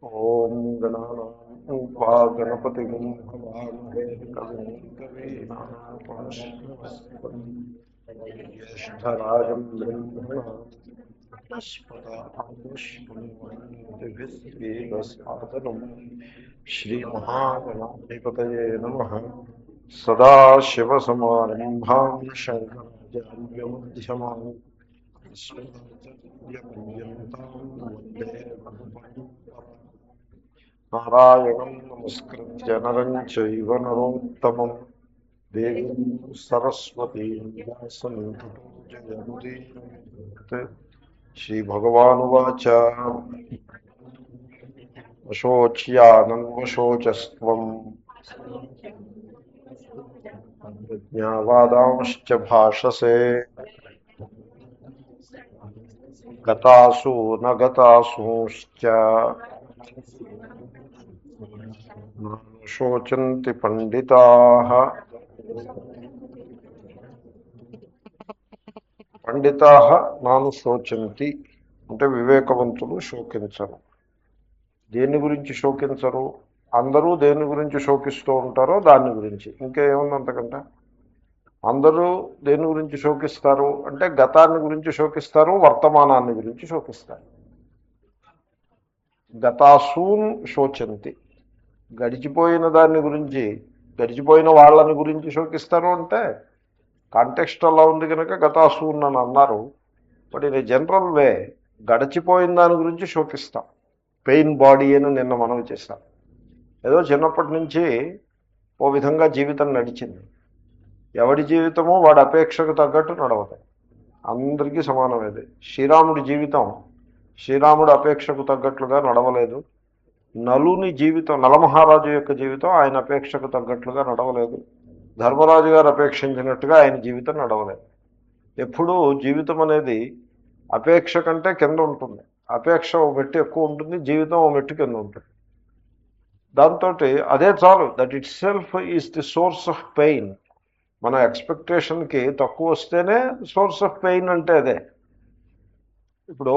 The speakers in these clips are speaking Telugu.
ఓం గణానాం వా గణపతిం హవామహే కవిం కవీనాముపమశ్రవస్తమం జ్యేష్ఠరాజం బ్రహ్మణాం బ్రహ్మస్పత ఆనుష్ణ్వన్నిభిస్వేదసాదనం శ్రీమహాగణాధిపతయే నమః. సదాశివసమారంభాం శంకరాచార్యమధ్యమాన్ వందే నారాయణం నమస్కృత్య నరం చైవ నరోత్తమం దేవీం సరస్వతీం వ్యాసం తతో జయముదీరయేత్. శ్రీభగవానువాచ వశోచ్యానన్వశోచస్త్వం ప్రజ్ఞావాదాంశ్చ భాషసే గతాసు న గతాసూశ్చ శోచంతి పండితాః. పండితాః నాను శోచంతి అంటే వివేకవంతులు శోకించరు. దేని గురించి శోకించరు? అందరూ దేని గురించి శోకిస్తూ ఉంటారో దాని గురించి. ఇంకేముంది అంతకంటే? అందరూ దేని గురించి శోకిస్తారు అంటే గతాన్ని గురించి శోకిస్తారు, వర్తమానాన్ని గురించి శోకిస్తారు. గతాసూన్ శోచంతి, గడిచిపోయిన దాన్ని గురించి, గడిచిపోయిన వాళ్ళని గురించి శోకిస్తారు. అంటే కాంటెక్స్ట్ అలా ఉంది కనుక గతాసూన్ అని అన్నారు. But in a general way గడిచిపోయిన దాని గురించి శోకిస్తాం. పెయిన్ బాడీ అని నిన్న మనం చేస్తాం. ఏదో చిన్నప్పటి నుంచి ఓ విధంగా జీవితం నడిచింది. ఎవడి జీవితమో వాడి అపేక్షకు తగ్గట్టు నడవదు. అందరికీ సమానమేది. శ్రీరాముడి జీవితం శ్రీరాముడి అపేక్షకు తగ్గట్లుగా నడవలేదు. నలుని జీవితం, నలమహారాజు యొక్క జీవితం ఆయన అపేక్షకు తగ్గట్లుగా నడవలేదు. ధర్మరాజు గారు అపేక్షించినట్టుగా ఆయన జీవితం నడవలేదు. ఎప్పుడూ జీవితం అనేది అపేక్ష కంటే కింద ఉంటుంది. అపేక్ష ఓ మెట్టు ఎక్కువ ఉంటుంది, జీవితం ఓ మెట్టు కింద ఉంటుంది. దాంతో అదే చాలు. That it self is the source of pain. మన ఎక్స్పెక్టేషన్కి తక్కువ వస్తేనే సోర్స్ ఆఫ్ పెయిన్ అంటే అదే. ఇప్పుడు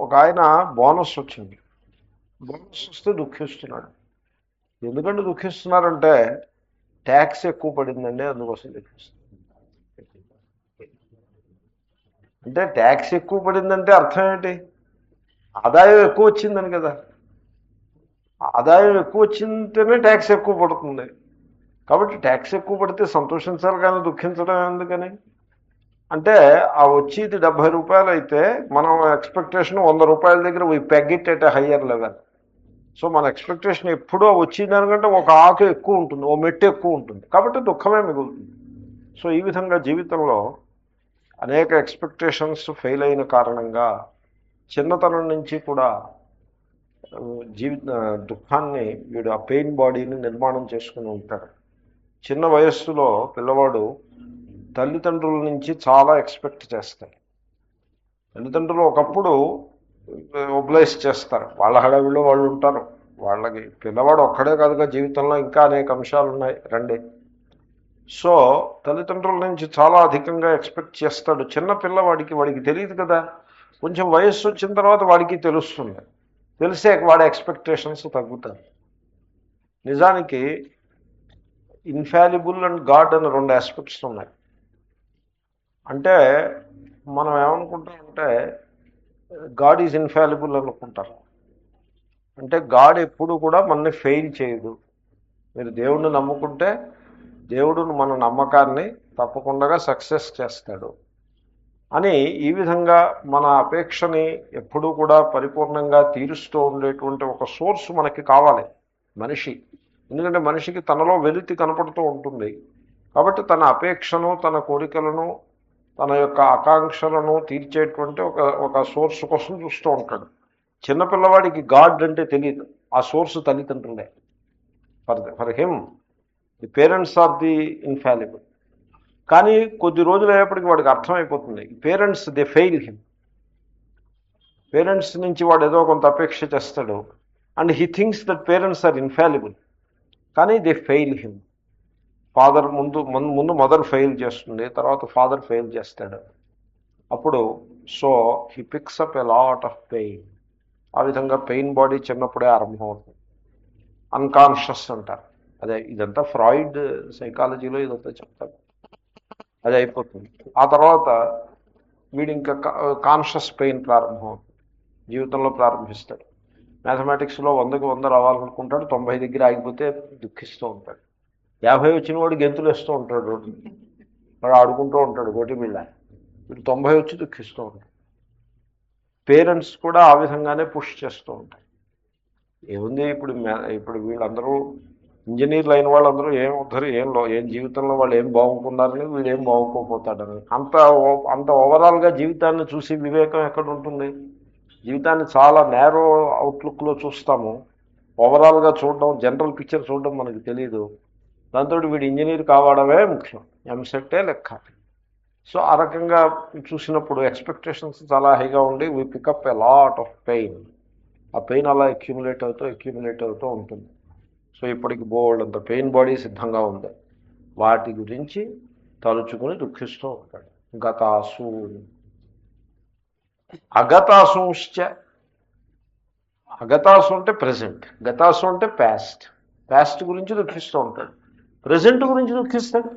ఒక ఆయన బోనస్ వచ్చింది, బోనస్ వస్తే దుఃఖిస్తున్నాడు. ఎందుకంటే దుఃఖిస్తున్నారంటే ట్యాక్స్ ఎక్కువ పడిందండి అందుకోసం దుఃఖిస్తున్నారు. అంటే ట్యాక్స్ ఎక్కువ పడిందంటే అర్థం ఏంటి? ఆదాయం ఎక్కువ వచ్చిందని కదా. ఆదాయం ఎక్కువ వచ్చింటేనే ట్యాక్స్ ఎక్కువ పడుతుంది. కాబట్టి ట్యాక్స్ ఎక్కువ పడితే సంతోషించాలి కానీ దుఃఖించడం ఎందుకని? అంటే ఆ వచ్చేది 70 రూపాయలు అయితే మనం ఎక్స్పెక్టేషన్ 100 రూపాయల దగ్గర we peg it at a higher level. So మన ఎక్స్పెక్టేషన్ ఎప్పుడూ వచ్చేదానికంటే ఒక ఆకు ఎక్కువ ఉంటుంది, ఓ మెట్టు ఎక్కువ ఉంటుంది. కాబట్టి దుఃఖమే మిగులుతుంది. సో ఈ విధంగా జీవితంలో అనేక ఎక్స్పెక్టేషన్స్ ఫెయిల్ అయిన కారణంగా చిన్నతనం నుంచి కూడా దుఃఖాన్ని వీడు ఆ పెయిన్ బాడీని నిర్మాణం చేసుకుని ఉంటాడు. చిన్న వయస్సులో పిల్లవాడు తల్లిదండ్రుల నుంచి చాలా ఎక్స్పెక్ట్ చేస్తాడు. తల్లిదండ్రులు ఒకప్పుడు ఒబ్లైజ్ చేస్తారు, వాళ్ళ హడావిడిలో వాళ్ళు ఉంటారు. వాళ్ళకి పిల్లవాడు ఒక్కడే కాదుగా, జీవితంలో ఇంకా అనేక అంశాలు ఉన్నాయి రండి. సో తల్లిదండ్రుల నుంచి చాలా అధికంగా ఎక్స్పెక్ట్ చేస్తాడు. చిన్న పిల్లవాడికి వాడికి తెలియదు కదా. కొంచెం వయస్సు వచ్చిన తర్వాత వాడికి తెలుస్తుంది. తెలిసే వాడి ఎక్స్పెక్టేషన్స్ తగ్గుతాయి. నిజానికి ఇన్ఫాలిబుల్ అండ్ గాడ్ అని రెండు ఆస్పెక్ట్స్ ఉన్నాయి. అంటే మనం ఏమనుకుంటామంటే గాడ్ ఈజ్ ఇన్ఫాలిబుల్ అనుకుంటారు. అంటే గాడ్ ఎప్పుడు కూడా మనల్ని ఫెయిల్ చేయదు. మీరు దేవుణ్ణి నమ్ముకుంటే దేవుడు మన నమ్మకాన్ని తప్పకుండా సక్సెస్ చేస్తాడు అని, ఈ విధంగా మన అపేక్షని ఎప్పుడూ కూడా పరిపూర్ణంగా తీరుస్తూ ఉండేటువంటి ఒక సోర్స్ మనకి కావాలి మనిషి. ఎందుకంటే మనిషికి తనలో వెలితి కనపడుతూ ఉంటుంది. కాబట్టి తన అపేక్షను, తన కోరికలను, తన యొక్క ఆకాంక్షలను తీర్చేటువంటి ఒక సోర్స్ కోసం చూస్తూ ఉంటాడు. చిన్నపిల్లవాడికి గాడ్ అంటే తెలియదు. ఆ సోర్స్ తల్లిదండ్రులే. For him the parents are the infallible. కానీ కొద్ది రోజులు అయ్యేప్పటికి వాడికి అర్థమైపోతుంది, parents they fail him. Parents నుంచి వాడు ఏదో కొంత అపేక్ష చేస్తాడు and he thinks that parents are infallible, కానీ దే ఫెయిల్ హిమ్. ఫాదర్ ముందు మదర్ ఫెయిల్ చేస్తుంది, తర్వాత ఫాదర్ ఫెయిల్ చేస్తాడు. అప్పుడు so he picks up a lot of pain. ఆ విధంగా పెయిన్ బాడీ చిన్నప్పుడే ఆరంభం అవుతుంది. అన్కాన్షియస్ అంటారు. అదే ఇదంతా ఫ్రాయిడ్ సైకాలజీలో ఇదంతా చెప్తారు. అది అయిపోతుంది. ఆ తర్వాత వీడు ఇంకా కాన్షియస్ పెయిన్ ప్రారంభం అవుతుంది, జీవితంలో ప్రారంభిస్తాడు. మ్యాథమెటిక్స్లో 100కి 100 రావాలనుకుంటాడు, 90 దగ్గర ఆగిపోతే దుఃఖిస్తూ ఉంటాడు. 50 వచ్చిన వాడు గెంతులు వేస్తూ ఉంటాడు రోడ్డు, వాడు ఆడుకుంటూ ఉంటాడు గోటి బిళ్ళ. వీడు 90 వచ్చి దుఃఖిస్తూ ఉంటాడు. పేరెంట్స్ కూడా ఆ విధంగానే పుష్ చేస్తూ ఉంటారు. ఏముంది ఇప్పుడు ఇప్పుడు వీళ్ళందరూ ఇంజనీర్లు అయిన వాళ్ళందరూ ఏం అవుతారు, ఏం జీవితంలో వాళ్ళు ఏం బాగుంటున్నారని వీడు ఏం బాగుకోపోతాడని అంత ఓవరాల్గా జీవితాన్ని చూసి వివేకం ఎక్కడ ఉంటుంది? జీవితాన్ని చాలా నేరో అవుట్లుక్లో చూస్తాము. ఓవరాల్గా చూడడం, జనరల్ పిక్చర్ చూడడం మనకు తెలియదు. దాంతో వీడు ఇంజనీర్ కావడమే ముఖ్యం, ఎంసెట్టే లెక్క. సో ఆ రకంగా చూసినప్పుడు ఎక్స్పెక్టేషన్స్ చాలా హైగా ఉండి we pickup a lot of pain. ఆ పెయిన్ అలా అక్యూములేట్ అవుతూ ఉంటుంది. సో ఇప్పటికి బోల్డ్ అంత పెయిన్ బాడీ సిద్ధంగా ఉంది. వాటి గురించి తలుచుకుని దుఃఖిస్తూ ఉంటాడు. గతాసు అగతాసుశ్చ. అగతాసు అంటే ప్రజెంట్, గతాసు అంటే పాస్ట్ గురించి దుఃఖిస్తూ ఉంటాడు. ప్రజెంట్ గురించి దుఃఖిస్తాడు.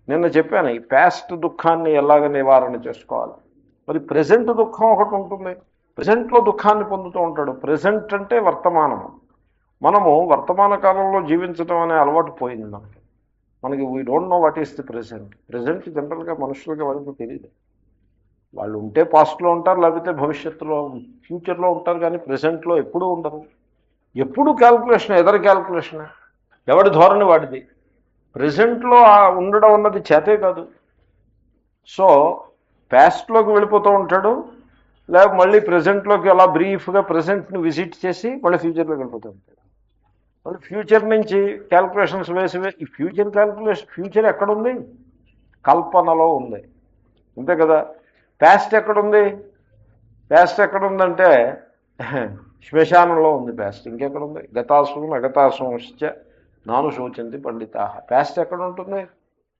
నిన్న చెప్పాను ఈ పాస్ట్ దుఃఖాన్ని ఎలాగ నివారణ చేసుకోవాలి. మరి ప్రజెంట్ దుఃఖం ఒకటి ఉంటుంది, ప్రజెంట్లో దుఃఖాన్ని పొందుతూ ఉంటాడు. ప్రజెంట్ అంటే వర్తమానము. మనము వర్తమాన కాలంలో జీవించడం అనే అలవాటు పోయింది మనకి. We don't know what is the present జనరల్గా మనుషులకి వరకు తెలియదు. వాళ్ళు ఉంటే పాస్ట్లో ఉంటారు, లేకపోతే భవిష్యత్తులో ఫ్యూచర్లో ఉంటారు, కానీ ప్రజెంట్లో ఎప్పుడూ ఉండరు. ఎప్పుడు క్యాల్కులేషన్, ఎదర్ క్యాల్కులేషన్, ఎవడి ధోరణి వాడిది. ప్రజెంట్లో ఉండడం అన్నది చేతే కాదు. సో పాస్ట్లోకి వెళ్ళిపోతూ ఉంటాడు, లేక మళ్ళీ ప్రజెంట్లోకి అలా బ్రీఫ్గా ప్రజెంట్ని విజిట్ చేసి మళ్ళీ ఫ్యూచర్లోకి వెళ్ళిపోతూ ఉంటాడు. మళ్ళీ ఫ్యూచర్ నుంచి క్యాల్కులేషన్స్ వేసి ఈ ఫ్యూచర్ ఎక్కడుంది? కల్పనలో ఉంది, అంతే కదా. పాస్ట్ ఎక్కడుంది? పాస్ట్ ఎక్కడుందంటే శ్మశానంలో ఉంది పాస్ట్. ఇంకెక్కడుంది? గతాసు అగతాసుశ్చ నాను శోచంతి పండితా. పాస్ట్ ఎక్కడ ఉంటుంది?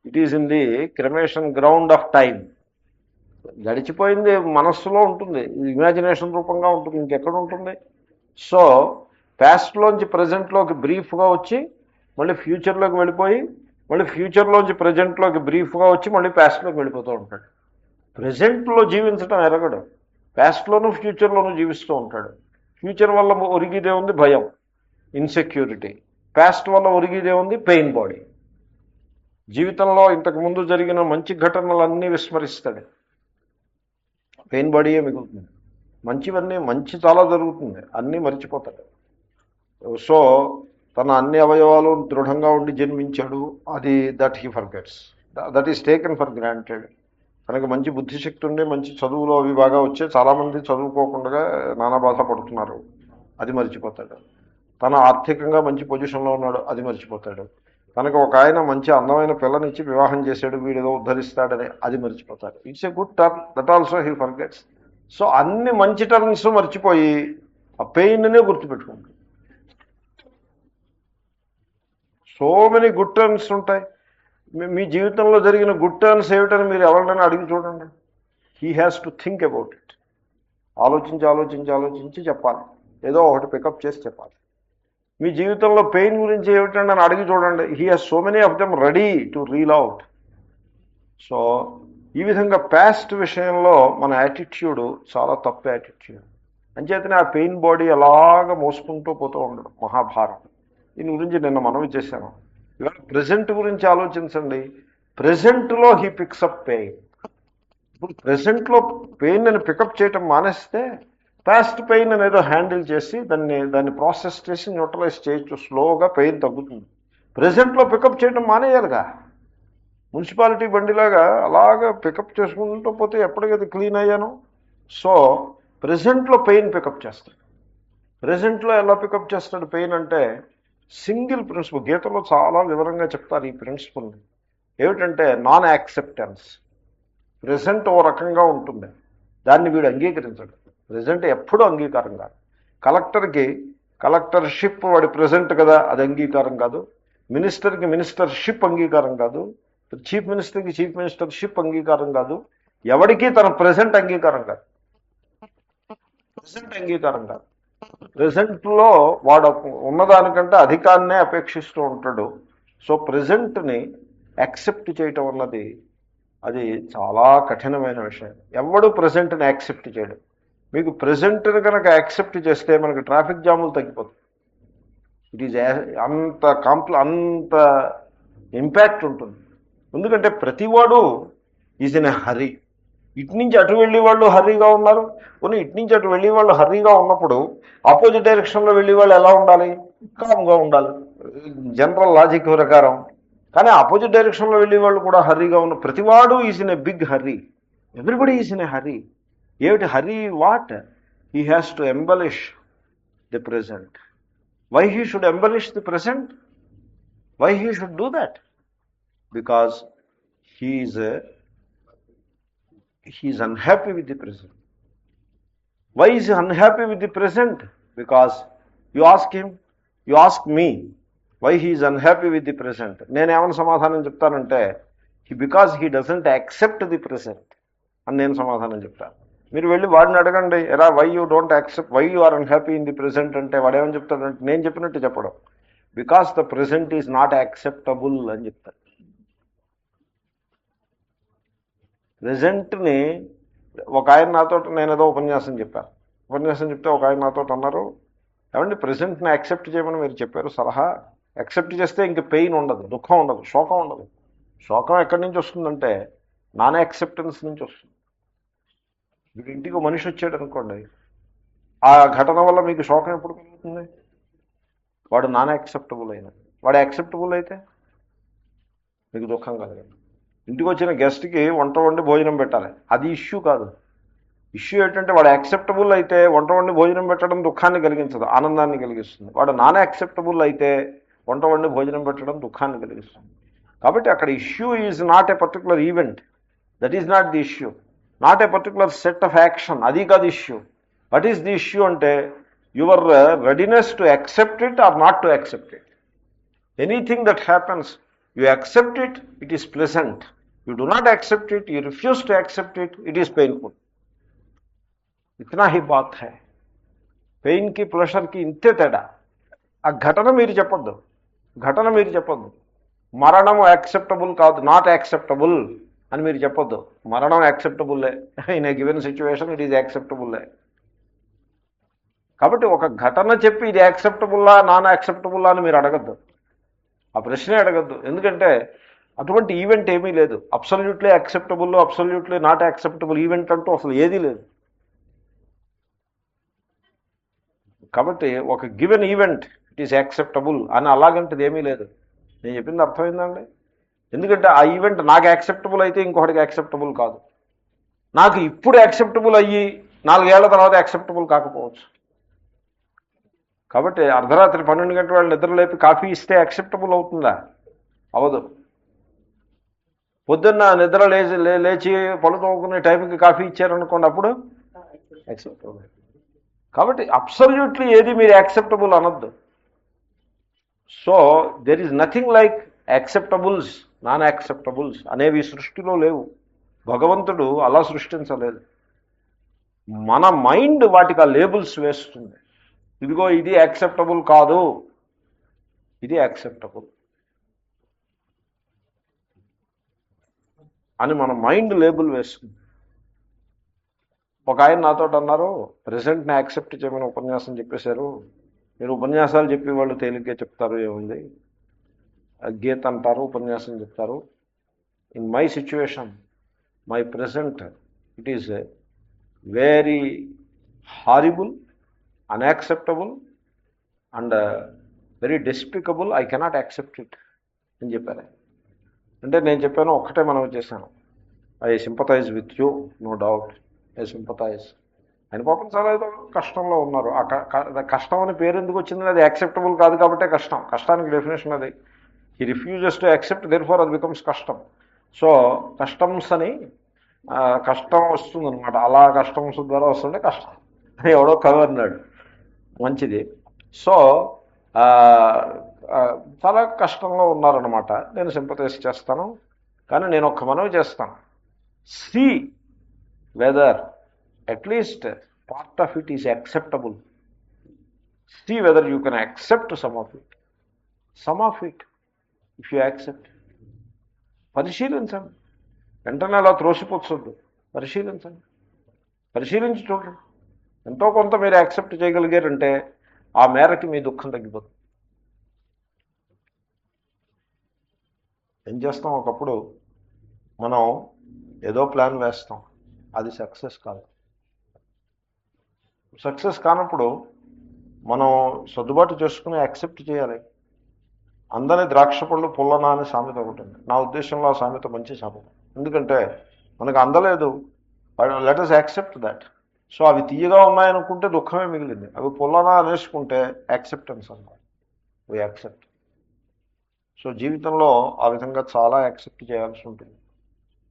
It is in the cremation ground of time. గడిచిపోయింది మనస్సులో ఉంటుంది, ఇమాజినేషన్ రూపంగా ఉంటుంది, ఇంకెక్కడ ఉంటుంది? సో పాస్ట్లోంచి ప్రజెంట్లోకి బ్రీఫ్గా వచ్చి మళ్ళీ ఫ్యూచర్లోకి వెళ్ళిపోయి, మళ్ళీ ఫ్యూచర్లోంచి ప్రజెంట్లోకి బ్రీఫ్గా వచ్చి మళ్ళీ పాస్ట్లోకి వెళ్ళిపోతూ ఉంటాడు. ప్రజెంట్లో జీవించడం ఎరగడు, పాస్ట్లోనూ ఫ్యూచర్లోనూ జీవిస్తూ ఉంటాడు. ఫ్యూచర్ వల్ల ఒరిగిదే ఉంది భయం, ఇన్సెక్యూరిటీ. పాస్ట్ వల్ల ఒరిగిదే ఉంది పెయిన్ బాడీ. జీవితంలో ఇంతకుముందు జరిగిన మంచి ఘటనలన్నీ విస్మరిస్తాడు, పెయిన్ బాడీయే మిగులుతుంది. మంచి చాలా జరుగుతుంది, అన్నీ మర్చిపోతాడు. సో తన అన్ని అవయవాలు దృఢంగా ఉండి జన్మించాడు, అది that he forgets, that is taken for granted. తనకు మంచి బుద్ధిశక్తి ఉండి మంచి చదువులో అవి బాగా వచ్చే చాలామంది చదువుకోకుండా నానా బాధ పడుతున్నారు, అది మర్చిపోతాడు. తన ఆర్థికంగా మంచి పొజిషన్లో ఉన్నాడు, అది మర్చిపోతాడు. తనకు ఒక ఆయన మంచి అందమైన పిల్లనిచ్చి వివాహం చేశాడు, వీడేదో ఉద్ధరిస్తాడని అది మర్చిపోతాడు. It's a good turn, that also he forgets. So అన్ని మంచి టర్న్స్ మర్చిపోయి ఆ పెయిన్నే గుర్తుపెట్టుకుంటాడు. సో మెనీ గుడ్ టర్న్స్ ఉంటాయి. మీ జీవితంలో జరిగిన గుడ్ టర్న్స్ ఏమిటని మీరు ఎవరినైనా అడిగి చూడండి. He has to think about it. ఆలోచించి చెప్పాలి, ఏదో ఒకటి పికప్ చేసి చెప్పాలి. మీ జీవితంలో పెయిన్ గురించి ఏమిటండి అని అడిగి చూడండి. He has so many of them ready to reel out. So ఈ విధంగా పాస్ట్ విషయంలో మన యాటిట్యూడ్ చాలా తప్పు యాటిట్యూడ్. అంచేతనే ఆ పెయిన్ బాడీ అలాగ మోసుకుంటూ పోతూ ఉండడం మహాభారం. దీని గురించి నిన్న మనవి చేశాను. ఇవాళ ప్రజెంట్ గురించి ఆలోచించండి. ప్రజెంట్లో హీ పిక్సప్ పెయిన్. ఇప్పుడు ప్రజెంట్లో పెయిన్ అని పికప్ చేయటం మానేస్తే పాస్ట్ పెయిన్ అనేదో హ్యాండిల్ చేసి దాన్ని ప్రాసెస్ చేసి న్యూట్రలైజ్ చేయొచ్చు, స్లోగా పెయిన్ తగ్గుతుంది. ప్రజెంట్లో పికప్ చేయడం మానేయాలిగా. మున్సిపాలిటీ బండిలాగా అలాగా పికప్ చేసుకుంటూ పోతే ఎప్పటికది క్లీన్ అయ్యాను. సో ప్రజెంట్లో పెయిన్ పికప్ చేస్తాడు. ప్రజెంట్లో ఎలా పికప్ చేస్తాడు పెయిన్ అంటే సింగిల్ ప్రిన్సిపల్. గీతలో చాలా వివరంగా చెప్తారు ఈ ప్రిన్సిపల్ని. ఏమిటంటే నాన్ యాక్సెప్టెన్స్. ప్రజెంట్ ఓ రకంగా ఉంటుంది, దాన్ని వీడు అంగీకరించడు. ప్రజెంట్ ఎప్పుడూ అంగీకారం కాదు. కలెక్టర్షిప్ వాడి ప్రజెంట్ కదా, అది అంగీకారం కాదు. మినిస్టర్కి మినిస్టర్షిప్ అంగీకారం కాదు. చీఫ్ మినిస్టర్కి చీఫ్ మినిస్టర్షిప్ అంగీకారం కాదు. ఎవరికి తన ప్రజెంట్ అంగీకారం కాదు. ప్రెసెంట్ అంగీకారం కాదు. ప్రెసెంట్లో వాడు ఉన్నదానికంటే అధికాన్నే అపేక్షిస్తూ ఉంటాడు. సో ప్రెసెంట్ని యాక్సెప్ట్ చేయటం అన్నది అది చాలా కఠినమైన విషయం. ఎవడు ప్రెసెంట్ని యాక్సెప్ట్ చేయడు. మీకు ప్రెసెంట్ని కనుక యాక్సెప్ట్ చేస్తే మనకి ట్రాఫిక్ జాములు తగ్గిపోతుంది. ఇట్ ఈజ్ అంత అంత ఇంపాక్ట్ ఉంటుంది. ఎందుకంటే ప్రతివాడు ఈజ్ ఇన్ ఎ హరీ. ఇటు నుంచి అటు వెళ్ళే వాళ్ళు హర్రీగా ఉన్నారు, కొన్ని ఇటు నుంచి అటు వెళ్ళే వాళ్ళు హర్రీగా ఉన్నప్పుడు ఆపోజిట్ డైరెక్షన్లో వెళ్ళే వాళ్ళు ఎలా ఉండాలి? కామ్గా ఉండాలి జనరల్ లాజిక్ ప్రకారం. కానీ ఆపోజిట్ డైరెక్షన్లో వెళ్ళే వాళ్ళు కూడా హర్రీగా ఉన్న ప్రతివాడు is in a big hurry. Everybody is in a hurry. ఏమిటి hurry? What? He has to embellish the present. Why he should embellish the present? Why he should do that? Because he is unhappy with the present. Why is he unhappy with the present? Because you ask me why he is unhappy with the present. నేను ఏమని సమాధానం చెప్తానంటే because he doesn't accept the present అని నేను సమాధానం చెప్తాను. మీరు వెళ్ళి వాడిని అడగండి, ఎరా why you don't accept, why you are unhappy in the present అంటే వాడు ఏమని చెప్తాడంటే నేను చెప్పినట్టు చెప్పడం, because the present is not acceptable అని చెప్తాడు. ప్రెజెంట్ని ఒక ఆయన నాతో, నేను ఏదో ఉపన్యాసం చెప్తే ఒక ఆయన నాతో అన్నారు, ఏమండి ప్రెజెంట్ని యాక్సెప్ట్ చేయమని మీరు చెప్పారు సలహా, యాక్సెప్ట్ చేస్తే ఇంక పెయిన్ ఉండదు, దుఃఖం ఉండదు, శోకం ఉండదు. శోకం ఎక్కడి నుంచి వస్తుందంటే నాన్ యాక్సెప్టెన్స్ నుంచి వస్తుంది. మీకు ఇంటికి మనిషి వచ్చాడు అనుకోండి, ఆ ఘటన వల్ల మీకు శోకం ఎప్పుడు కలుగుతుంది? వాడు నాన్ యాక్సెప్టబుల్ అయినది. వాడు యాక్సెప్టబుల్ అయితే మీకు దుఃఖం కలగదు. ఇంటికి వచ్చిన గెస్ట్కి వంట వండి భోజనం పెట్టాలి, అది ఇష్యూ కాదు. ఇష్యూ ఏంటంటే వాడు యాక్సెప్టబుల్ అయితే వంట వండి భోజనం పెట్టడం దుఃఖాన్ని కలిగించదు, ఆనందాన్ని కలిగిస్తుంది. వాడు నాన్ యాక్సెప్టబుల్ అయితే వంట వండి భోజనం పెట్టడం దుఃఖాన్ని కలిగిస్తుంది. కాబట్టి అక్కడ issue is not a particular event, that is not the issue, not a particular set of action, అది కాదు issue. What is the issue అంటే your readiness to accept it or not to accept it. Anything that happens, you accept it, it is pleasant. You do not accept it, you refuse to accept it, it is painful. इतना ही बात है. పెయిన్ కి ప్రెషర్ కి ఇంతే తేడా. ఆ ఘటన మీరు చెప్పొద్దు, మరణం యాక్సెప్టబుల్ కాదు, నాట్ యాక్సెప్టబుల్ అని మీరు చెప్పొద్దు. మరణం యాక్సెప్టబుల్లే, in a given situation it is యాక్సెప్టబుల్లే. కాబట్టి ఒక ఘటన చెప్పి ఇది యాక్సెప్టబుల్లా నాన్ యాక్సెప్టబుల్లా అని మీరు అడగద్దు, ఆ ప్రశ్నే అడగద్దు. ఎందుకంటే అటువంటి ఈవెంట్ ఏమీ లేదు. Absolutely acceptable, absolutely not acceptable event అంటూ అసలు ఏదీ లేదు. కాబట్టి ఒక given event it is acceptable అని అలాగంటిది ఏమీ లేదు. నేను చెప్పింది అర్థమైందండి? ఎందుకంటే ఆ ఈవెంట్ నాకు యాక్సెప్టబుల్ అయితే ఇంకొకటికి యాక్సెప్టబుల్ కాదు. నాకు ఇప్పుడు యాక్సెప్టబుల్ అయ్యి 4 ఏళ్ల తర్వాత యాక్సెప్టబుల్ కాకపోవచ్చు. కాబట్టి అర్ధరాత్రి 12 గంటల వాళ్ళు నిద్ర లేపి కాఫీ ఇస్తే యాక్సెప్టబుల్ అవుతుందా? అవదు. పొద్దున్న నిద్ర లేచి పళ్ళు తోముకునే టైంకి కాఫీ ఇచ్చారనుకోండి, అప్పుడు యాక్సెప్టబుల్. కాబట్టి అబ్సల్యూట్లీ ఏది మీరు యాక్సెప్టబుల్ అనొద్దు. So there is nothing like acceptables, non acceptables అనేవి సృష్టిలో లేవు. భగవంతుడు అలా సృష్టించలేదు. మన మైండ్ వాటికి ఆ లేబుల్స్ వేస్తుంది. ఇదిగో ఇది యాక్సెప్టబుల్ కాదు, ఇది యాక్సెప్టబుల్ అని మన మైండ్ లేబుల్ వేస్తుంది. ఒక ఆయన నాతో అన్నారు, ప్రెసెంట్ని యాక్సెప్ట్ చేయమని ఉపన్యాసం చెప్పేశారు. మీరు ఉపన్యాసాలు చెప్పి వాళ్ళు తేలిగ్గా చెప్తారు, ఏముంది గీత అంటారు, ఉపన్యాసం చెప్తారు. In my situation, my present, it is very horrible, unacceptable and very despicable. I cannot accept it అని చెప్పారు. అంటే నేను చెప్పాను, ఒక్కటే మనం చేశాను, I sympathise with you, no doubt I sympathise. ఆయన పాపం చాలా ఏదో కష్టంలో ఉన్నారు. ఆ కష్టం అని పేరు ఎందుకు వచ్చింది? అది యాక్సెప్టబుల్ కాదు కాబట్టే కష్టం. కష్టానికి డెఫినేషన్ అది. He refuses to accept, therefore అది బికమ్స్ కష్టం. సో కస్టమ్స్ అని కష్టం వస్తుంది అనమాట. అలా కస్టమ్స్ ద్వారా వస్తుంటే కష్టం అని ఎవడో కవి అన్నాడు. మంచిది. సో చాలా కష్టంలో ఉన్నారనమాట. నేను సింపథైజ్ చేస్తాను, కానీ నేను ఒక్క మనవి చేస్తాను. See whether at least part of it is acceptable. See whether you can accept some of it. Some of it if you accept. పరిశీలించండి, వెంటనే అలా త్రోసిపోతుంది. పరిశీలించండి, పరిశీలించి చూడండి. ఎంతో కొంత మీరు యాక్సెప్ట్ చేయగలిగారంటే ఆ మేరకి మీ దుఃఖం తగ్గిపోతుంది. ఏం చేస్తాం, ఒకప్పుడు మనం ఏదో ప్లాన్ వేస్తాం, అది సక్సెస్ కాదు. సక్సెస్ కానప్పుడు మనం సర్దుబాటు చేసుకుని యాక్సెప్ట్ చేయాలి. అందరి ద్రాక్ష పళ్ళు పుల్లనా అనే సామెత ఒకటి ఉంది. నా ఉద్దేశంలో ఆ సామెత మంచి సామెత. ఎందుకంటే మనకు అందలేదు, let us accept that. So అవి తీయగా ఉన్నాయనుకుంటే దుఃఖమే మిగిలింది. అవి పుల్లనా అనేసుకుంటే యాక్సెప్టెన్స్ అన్నమాట. We accept. సో జీవితంలో ఆ విధంగా చాలా యాక్సెప్ట్ చేయాల్సి ఉంటుంది.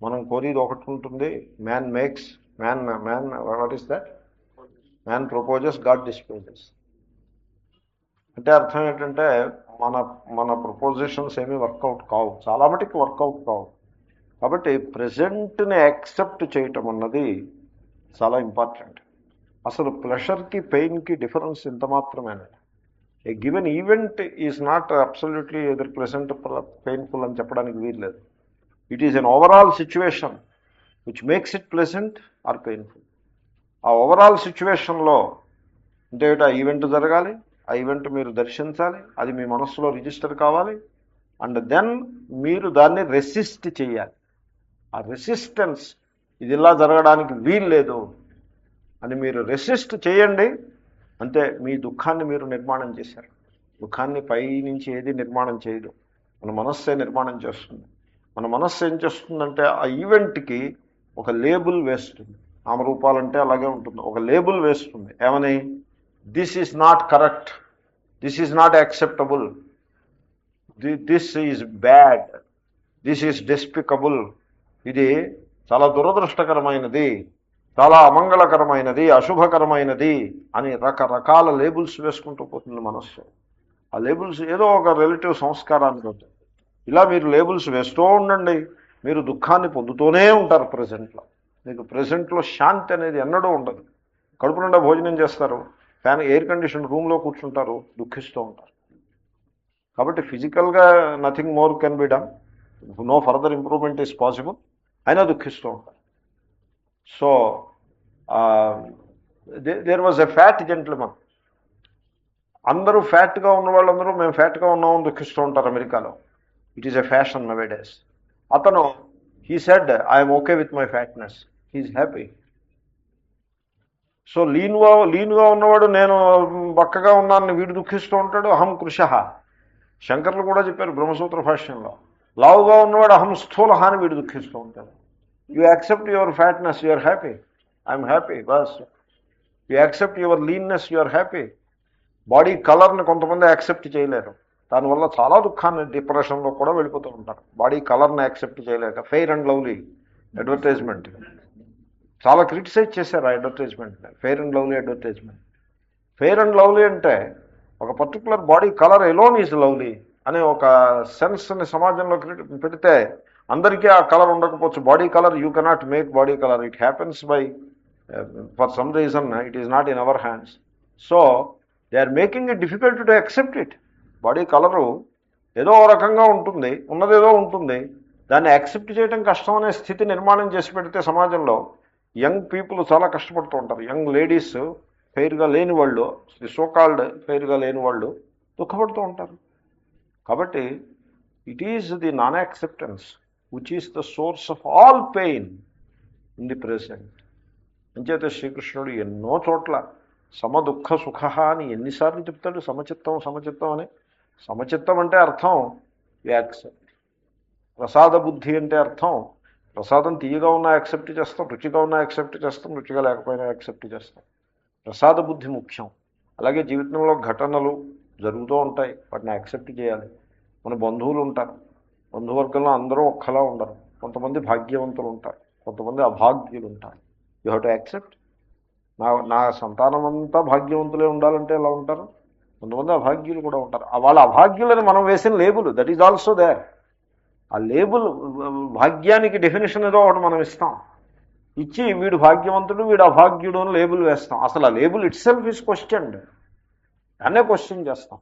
మనం కోరేది ఒకటి ఉంటుంది, man makes man man what is that, man proposes, God disposes. అంటే అర్థం ఏంటంటే మన మన ప్రపోజిషన్స్ ఏమీ వర్కౌట్ కావు, చాలా మటుకు వర్కౌట్ కావు. కాబట్టి ప్రజెంట్ని యాక్సెప్ట్ చేయటం అన్నది చాలా ఇంపార్టెంట్. అసలు ప్లెషర్కి పెయిన్కి డిఫరెన్స్ ఇంత మాత్రమేనండి. A given event is not absolutely either pleasant painful అని చెప్పడానికి వీల్లేదు. It is an overall situation which makes it pleasant or painful. ఆ ఓవరాల్ సిచ్యువేషన్లో అంటే ఆ ఈవెంట్ జరగాలి, ఆ ఈవెంట్ మీరు దర్శించాలి, అది మీ మనస్సులో రిజిస్టర్ కావాలి, అండ్ దెన్ మీరు దాన్ని రెసిస్ట్ చేయాలి. ఆ రెసిస్టెన్స్, ఇది ఇలా జరగడానికి వీలు లేదు అని మీరు రెసిస్ట్ చేయండి, అంతే మీ దుఃఖాన్ని మీరు నిర్మాణం చేశారు. దుఃఖాన్ని పై నుంచి ఏది నిర్మాణం చేయదు, మన మనస్సే నిర్మాణం చేస్తుంది. మన మనస్సు ఏం చేస్తుందంటే ఆ ఈవెంట్కి ఒక లేబుల్ వేస్తుంది. నామరూపాలంటే అలాగే ఉంటుంది. ఒక లేబుల్ వేస్తుంది, ఏమని, this is not correct, this is not acceptable, this is bad, this is despicable, ఇది చాలా దురదృష్టకరమైనది, చాలా అమంగళకరమైనది, అశుభకరమైనది అని రకరకాల లేబుల్స్ వేసుకుంటూ పోతుంది మనస్సు. ఆ లేబుల్స్ ఏదో ఒక రిలేటివ్ సంస్కారానికి ఉంటుంది. ఇలా మీరు లేబుల్స్ వేస్తూ ఉండండి, మీరు దుఃఖాన్ని పొందుతూనే ఉంటారు. ప్రజెంట్లో మీకు ప్రజెంట్లో శాంతి అనేది ఎన్నడూ ఉండదు. కడుపు నిండా భోజనం చేస్తారు, ఫ్యాన్ ఎయిర్ కండిషన్ రూమ్లో కూర్చుంటారు, దుఃఖిస్తూ ఉంటారు. కాబట్టి ఫిజికల్గా nothing more can be done, no further improvement is possible, అయినా దుఃఖిస్తూ ఉంటారు. So there was a fat gentleman. అందరూ ఫ్యాట్గా ఉన్న వాళ్ళందరూ మేము ఫ్యాట్గా ఉన్నామని దుఃఖిస్తూ ఉంటారు అమెరికాలో. It is a fashion nowadays. అతను he said I'm okay with my fatness, he is happy. So లీన్గా ఉన్నవాడు నేను బక్కగా ఉన్నానని వీడు దుఃఖిస్తూ ఉంటాడు, అహం కృశః. శంకర్లు కూడా చెప్పారు బ్రహ్మసూత్ర భాష్యంలో, లావుగా ఉన్నవాడు అహం స్థూలః అని వీడు దుఃఖిస్తూ ఉంటాడు. You accept your fatness, you are happy, I'm happy, బస్. You accept your leanness, you are happy. Body కలర్ని కొంతమంది యాక్సెప్ట్ చేయలేరు, దానివల్ల చాలా దుఃఖాన్ని, డిప్రెషన్లో కూడా వెళ్ళిపోతూ ఉంటారు. బాడీ కలర్ని యాక్సెప్ట్ చేయలేక. ఫెయిర్ అండ్ లవ్లీ అడ్వర్టైజ్మెంట్ చాలా క్రిటిసైజ్ చేశారు ఆ అడ్వర్టైజ్మెంట్ని, fair and lovely advertisement. Fair and lovely అంటే ఒక particular body colour alone is lovely అనే ఒక సెన్స్ని సమాజంలో పెడితే అందరికీ ఆ కలర్ ఉండకపోవచ్చు. Body colour you cannot make body colour, it happens by for some reason, it is not in our hands. So they are making it difficult to accept it. Body colour ఏదో రకంగా ఉంటుంది, ఉన్నదేదో ఉంటుంది, దాన్ని యాక్సెప్ట్ చేయడం కష్టం అనే స్థితి నిర్మాణం చేసి పెడితే సమాజంలో యంగ్ పీపుల్ చాలా కష్టపడుతూ ఉంటారు. యంగ్ లేడీస్, ఫెయిర్గా లేని వాళ్ళు, సోకాల్డ్ ఫెయిర్గా లేని వాళ్ళు దుఃఖపడుతూ ఉంటారు. కాబట్టి it is the non acceptance which is the source of all pain in the present. అంచేత శ్రీకృష్ణుడు ఎన్నో చోట్ల సమదుఃఖ సుఖ అని ఎన్నిసార్లు చెప్తాడు. సమచిత్తం సమచిత్తం అని. సమచిత్తం అంటే అర్థం యాక్సెప్ట్. ప్రసాద బుద్ధి అంటే అర్థం ప్రసాదం తీయగా ఉన్నా యాక్సెప్ట్ చేస్తాం, రుచిగా ఉన్నా యాక్సెప్ట్ చేస్తాం, రుచిగా లేకపోయినా యాక్సెప్ట్ చేస్తాం. ప్రసాద బుద్ధి ముఖ్యం. అలాగే జీవితంలో ఘటనలు జరుగుతూ ఉంటాయి, వాటిని యాక్సెప్ట్ చేయాలి. మన బంధువులు ఉంటారు, బంధువర్గంలో అందరూ ఒక్కలా ఉండరు. కొంతమంది భాగ్యవంతులు ఉంటారు, కొంతమంది అభాగ్యులు ఉంటారు. You have to accept. నా సంతానం అంతా భాగ్యవంతులే ఉండాలంటే ఎలా ఉంటారు, కొంతమంది అభాగ్యులు కూడా ఉంటారు. వాళ్ళ అభాగ్యులని మనం వేసిన label, that is also there. ఆ లేబుల్ భాగ్యానికి డెఫినేషన్ ఏదో ఒకటి మనం ఇస్తాం. ఇచ్చి వీడు భాగ్యవంతుడు వీడు అభాగ్యుడు అని లేబుల్ వేస్తాం. అసలు ఆ label it self is question, దాన్నే క్వశ్చన్ చేస్తాం.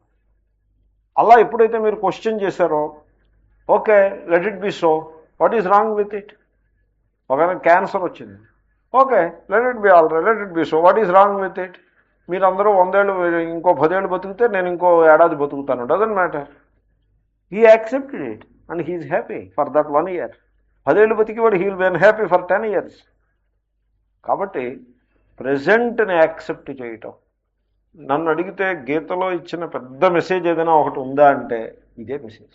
అలా ఎప్పుడైతే మీరు క్వశ్చన్ చేశారో, okay let it be so, what is wrong with it? ఒకవేళ క్యాన్సర్ వచ్చింది, okay let it be all right, let it be so, what is wrong with it? మీరందరూ 100 ఏళ్ళు ఇంకో 10 ఏళ్ళు బతికితే నేను ఇంకో ఏడాది బతుకుతాను, doesn't matter. He accepted it and he is happy for that 1 year. 10 ఏళ్ళు బతికివాడు he will be unhappy for 10 years. కాబట్టి ప్రజెంట్ని యాక్సెప్ట్ చేయటం. నన్ను అడిగితే గీతలో ఇచ్చిన పెద్ద మెసేజ్ ఏదైనా ఒకటి ఉందా అంటే ఇదే మెసేజ్.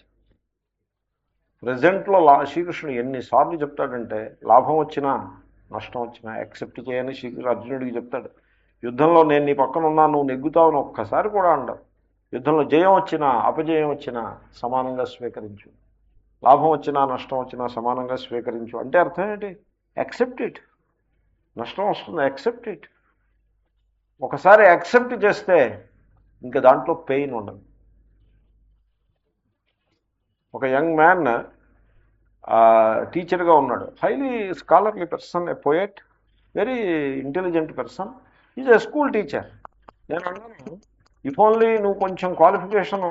ప్రజెంట్లో శ్రీకృష్ణుడు ఎన్నిసార్లు చెప్తాడంటే, లాభం వచ్చినా నష్టం వచ్చినా యాక్సెప్ట్ చేయని శ్రీకృష్ణుడు అర్జునుడికి చెప్తాడు. యుద్ధంలో నేను నీ పక్కన ఉన్నా, నువ్వు నెగ్గుతావు అని ఒక్కసారి కూడా అండవు. యుద్ధంలో జయం వచ్చినా అపజయం వచ్చినా సమానంగా స్వీకరించు, లాభం వచ్చినా నష్టం వచ్చినా సమానంగా స్వీకరించు. అంటే అర్థం ఏంటి? Accept it. నష్టం వస్తుంది, యాక్సెప్ట్ ఇట్. ఒకసారి యాక్సెప్ట్ చేస్తే ఇంకా దాంట్లో పెయిన్ ఉండదు. ఒక యంగ్ మ్యాన్ టీచర్గా ఉన్నాడు, highly scholarly person, a poet, very intelligent person, is a school teacher. నేను అన్నాను, ఇఫ్ ఓన్లీ నువ్వు కొంచెం క్వాలిఫికేషన్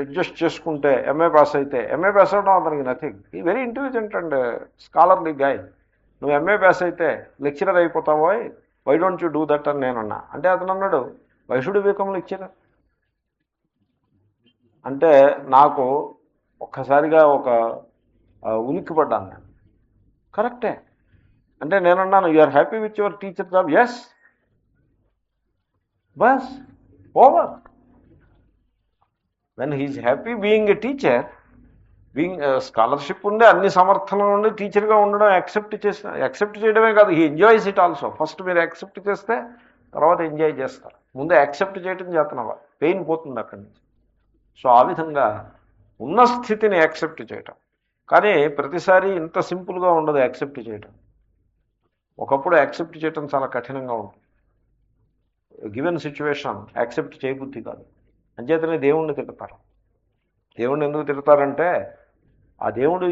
అడ్జస్ట్ చేసుకుంటే, ఎంఏ పాస్ అయితే, ఎంఏ పాస్ అవడం అతనికి నథింగ్, ఈ very intelligent and scholarly guy, నువ్వు ఎంఏ పాస్ అయితే లెక్చరర్ అయిపోతావో, why don't you do that అని నేను అన్నా. అంటే అతను అన్నాడు, వై షుడ్ బికమ్ లెక్చరర్? అంటే నాకు ఒక్కసారిగా ఒక ఉలిక్కి పడ్డాను నేను. కరెక్టే. అంటే నేనన్నాను, you are happy with your teacher job? Yes, బస్ over. When he's happy being a teacher, being scholarship ఉండి అన్ని సమర్థనలు ఉండి టీచర్గా ఉండడం యాక్సెప్ట్ చేయడమే కాదు, he enjoys it also. First మీరు యాక్సెప్ట్ చేస్తే తర్వాత ఎంజాయ్ చేస్తారు. ముందు యాక్సెప్ట్ చేయడం చేతనవా, పెయిన్ పోతుంది అక్కడి నుంచి. సో ఆ విధంగా ఉన్న స్థితిని యాక్సెప్ట్ చేయటం. కానీ ప్రతిసారి ఇంత సింపుల్గా ఉండదు యాక్సెప్ట్ చేయటం. ఒకప్పుడు యాక్సెప్ట్ చేయటం చాలా కఠినంగా ఉంటుంది. గివెన్ సిచ్యువేషన్ యాక్సెప్ట్ చేయబుద్ధి కాదు. అంచేతనే దేవుణ్ణి తిడతారు. దేవుణ్ణి ఎందుకు తిడతారంటే, ఆ దేవుడు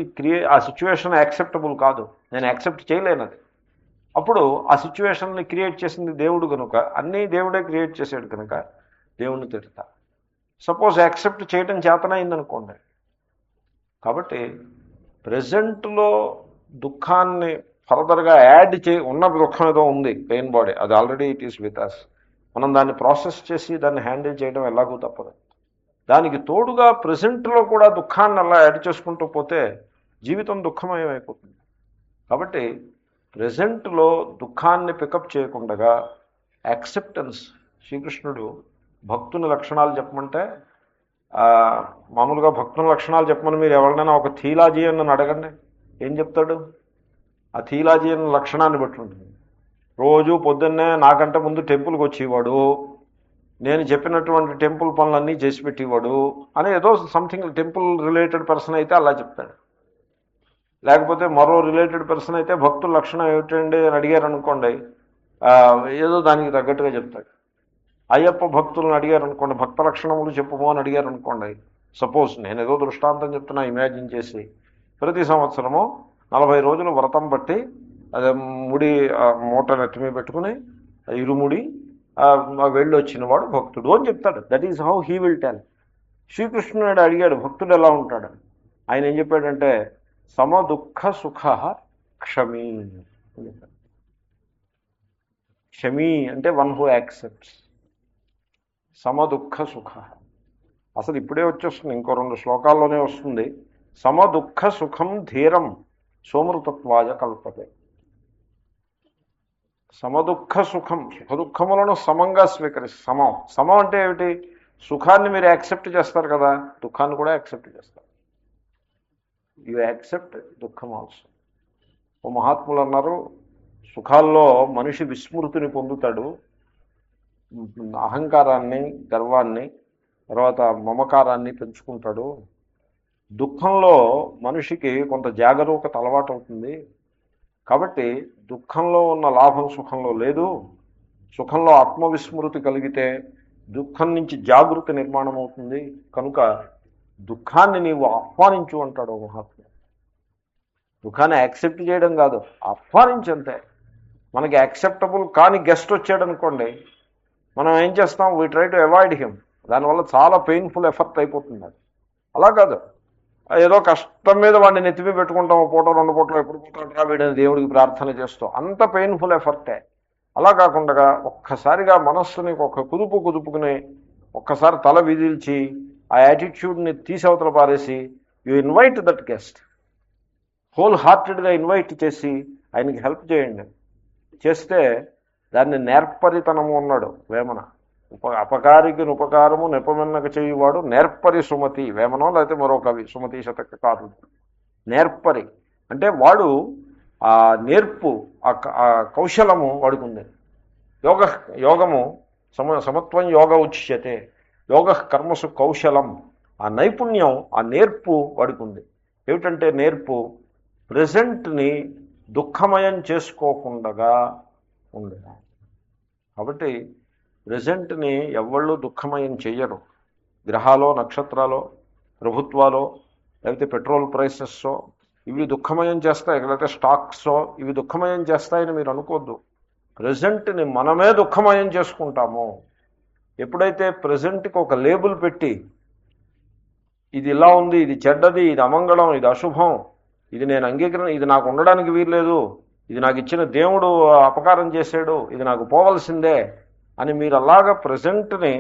ఆ సిచ్యువేషన్ యాక్సెప్టబుల్ కాదు, నేను యాక్సెప్ట్ చేయలేనది. అప్పుడు ఆ సిచ్యువేషన్ని క్రియేట్ చేసింది దేవుడు కనుక, అన్నీ దేవుడే క్రియేట్ చేశాడు కనుక దేవుణ్ణి తిడతారు. సపోజ్ యాక్సెప్ట్ చేయడం చేతనైందనుకోండి. కాబట్టి ప్రజెంట్లో దుఃఖాన్ని ఫర్దర్గా యాడ్ ఉన్న దుఃఖం ఏదో ఉంది, పెయిన్ బాడీ, అది already it is with us. మనం దాన్ని ప్రాసెస్ చేసి దాన్ని హ్యాండిల్ చేయడం ఎలాగూ తప్పదు. దానికి తోడుగా ప్రజెంట్లో కూడా దుఃఖాన్ని అలా యాడ్ చేసుకుంటూ పోతే జీవితం దుఃఖమయమైపోతుంది. కాబట్టి ప్రజెంట్లో దుఃఖాన్ని పికప్ చేయకుండా యాక్సెప్టెన్స్. శ్రీకృష్ణుడు భక్తుని లక్షణాలు చెప్పమంటే, మామూలుగా భక్తుని లక్షణాలు చెప్పమని మీరు ఎవరినైనా ఒక థీలాజీ అని అడగండి, ఏం చెప్తాడు? ఆ థీలాజీ అన్న లక్షణాన్ని బట్టి ఉంటుంది. రోజు పొద్దున్నే నాకంటే ముందు టెంపుల్కి వచ్చేవాడు, నేను చెప్పినటువంటి టెంపుల్ పనులన్నీ చేసి పెట్టేవాడు అని ఏదో సంథింగ్ టెంపుల్ రిలేటెడ్ పర్సన్ అయితే అలా చెప్తాడు. లేకపోతే మరో రిలేటెడ్ పర్సన్ అయితే భక్తుల లక్షణం ఏమిటండి అని అడిగారు అనుకోండి, ఏదో దానికి తగ్గట్టుగా చెప్తాడు. అయ్యప్ప భక్తులను అడిగారు అనుకోండి, భక్త లక్షణములు చెప్పుమో అని అడిగారు అనుకోండి. సపోజ్ నేను ఏదో దృష్టాంతం చెప్తున్నా, ఇమాజిన్ చేసి, ప్రతి సంవత్సరము 40 రోజులు వ్రతం బట్టి అదే ముడి మూట నెత్తిమీ పెట్టుకుని ఇరుముడి వెళ్ళి వచ్చిన వాడు భక్తుడు అని చెప్తాడు. That is how he will tell. శ్రీకృష్ణుడు అడిగాడు భక్తుడు ఎలా ఉంటాడు, ఆయన ఏం చెప్పాడంటే, సమదుఃఖ సుఖ క్షమీ అని చెప్పాడు. క్షమీ అంటే వన్ హూ యాక్సెప్ట్స్. సమదుఃఖ సుఖ, అసలు ఇప్పుడే వచ్చేస్తుంది, ఇంకో 2 శ్లోకాల్లోనే వస్తుంది. సమదుఃఖ సుఖం ధీరం సోమృతత్వాయ కల్పతే. సమదుఃఖ సుఖం, సుఖదుఖములను సమంగా సమం. సమం అంటే ఏమిటి? సుఖాన్ని మీరు యాక్సెప్ట్ చేస్తారు కదా, దుఃఖాన్ని కూడా యాక్సెప్ట్ చేస్తారు. యు యాక్సెప్ట్ దుఃఖం ఆల్సో. ఓ మహాత్ములు అన్నారు, సుఖాల్లో మనిషి విస్మృతిని పొందుతాడు, అహంకారాన్ని, గర్వాన్ని, తర్వాత మమకారాన్ని పెంచుకుంటాడు. దుఃఖంలో మనిషికి కొంత జాగరూకత అలవాటు అవుతుంది. కాబట్టి దుఃఖంలో ఉన్న లాభం సుఖంలో లేదు. సుఖంలో ఆత్మవిస్మృతి కలిగితే దుఃఖం నుంచి జాగృతి నిర్మాణం అవుతుంది. కనుక దుఃఖాన్ని నీవు ఆహ్వానించు అంటాడు మహాత్ముడు. దుఃఖాన్ని యాక్సెప్ట్ చేయడం కాదు, ఆహ్వానించంతే. మనకి యాక్సెప్టబుల్ కాని గెస్ట్ వచ్చాడు అనుకోండి, మనం ఏం చేస్తాం, we try to avoid him. దానివల్ల చాలా పెయిన్ఫుల్ ఎఫర్ట్ అయిపోతుంది. అది అలా కాదు, ఏదో కష్టం మీద వాడిని నెత్తిమీ పెట్టుకుంటాం, పూట 2 పూటలు ఎప్పుడు పోతాడు వీడని దేవుడికి ప్రార్థన చేస్తాం, అంత పెయిన్ఫుల్ ఎఫర్టే. అలా కాకుండా ఒక్కసారిగా మనస్సుని ఒక కుదుపుకుని ఒక్కసారి తల విదిల్చి ఆ యాటిట్యూడ్ని తీసవతల పారేసి you invite that guest, whole హార్టెడ్గా ఇన్వైట్ చేసి ఆయనకి హెల్ప్ చేయండి. చేస్తే దాన్ని నేర్పరితనము అన్నాడు వేమన. అపకారికి ఉపకారము నెపమెన్నక చేయువాడు నేర్పరి సుమతి. వేమనో లేకపోతే మరో కవి, సుమతి శతక కాదు. నేర్పరి అంటే వాడు ఆ నేర్పు, ఆ కౌశలము వాడికి ఉంది. యోగము సమత్వం యోగ ఉచ్యతే. యోగ కర్మసు కౌశలం, ఆ నైపుణ్యం, ఆ నేర్పు వాడికి ఉంది. ఏమిటంటే నేర్పు ప్రజెంట్ని దుఃఖమయం చేసుకోకుండా ఉండడం. కాబట్టి ప్రజెంట్ని ఎవళ్ళు దుఃఖమయం చెయ్యరు. గ్రహాలో, నక్షత్రాలో, ప్రభుత్వాలో, లేకపోతే పెట్రోల్ ప్రైసెస్సో ఇవి దుఃఖమయం చేస్తాయి, లేకపోతే స్టాక్సో ఇవి దుఃఖమయం చేస్తాయని మీరు అనుకోవద్దు. ప్రజెంట్ని మనమే దుఃఖమయం చేసుకుంటాము. ఎప్పుడైతే ప్రజెంట్కి ఒక లేబుల్ పెట్టి ఇది ఇలా ఉంది, ఇది చెడ్డది, ఇది అమంగళం, ఇది అశుభం, ఇది నేను ఇది నాకు ఉండడానికి వీల్లేదు, ఇది నాకు ఇచ్చిన దేవుడు అపకారం చేశాడు, ఇది నాకు పోవలసిందే అని మీరు అలాగా ప్రజెంట్ని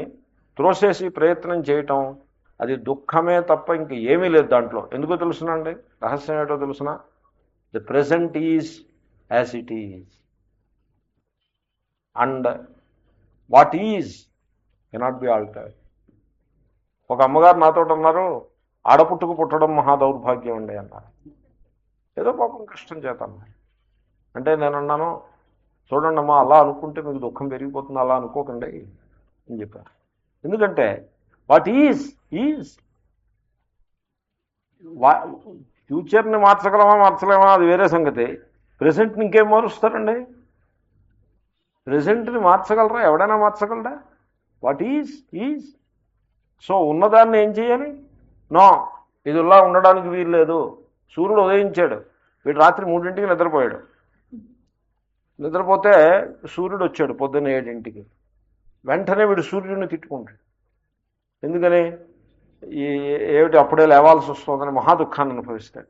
త్రోసేసి ప్రయత్నం చేయటం, అది దుఃఖమే తప్ప ఇంక ఏమీ లేదు దాంట్లో. ఎందుకో తెలుసునండి, రహస్యం ఏంటో తెలుసునా? The present is as it is and what is cannot be altered. ఒక అమ్మగారు నాతో అన్నారు, ఆడపుట్టుకు పుట్టడం మహా దౌర్భాగ్యం అండి అన్నారు. ఏదో పాపం కష్టం చేత అన్నారు. అంటే నేను అన్నాను, చూడండి అమ్మా, అలా అనుకుంటే మీకు దుఃఖం పెరిగిపోతుంది, అలా అనుకోకండి అని చెప్పారు. ఎందుకంటే వాట్ ఈజ్ ఈజ్. ఫ్యూచర్ని మార్చలేమా అది వేరే సంగతి. ప్రెజెంట్ని ఇంకేం మారుస్తారండి? ప్రెజెంట్ని మార్చగలరా? ఎవడైనా మార్చగలరా? What is is. సో ఉన్నదాన్ని ఏం చేయాలి? నో, ఇది ఇలా ఉండడానికి వీలు లేదు. సూర్యుడు ఉదయించాడు, వీడు రాత్రి 3ంటికి నిద్రపోయాడు. నిద్రపోతే సూర్యుడు వచ్చాడు పొద్దున్న 7ంటికి. వెంటనే వీడు సూర్యుడిని తిట్టుకుంటాడు. ఎందుకని? ఏమిటి అప్పుడే లేవాల్సి వస్తుందని మహా దుఃఖాన్ని అనుభవిస్తాడు.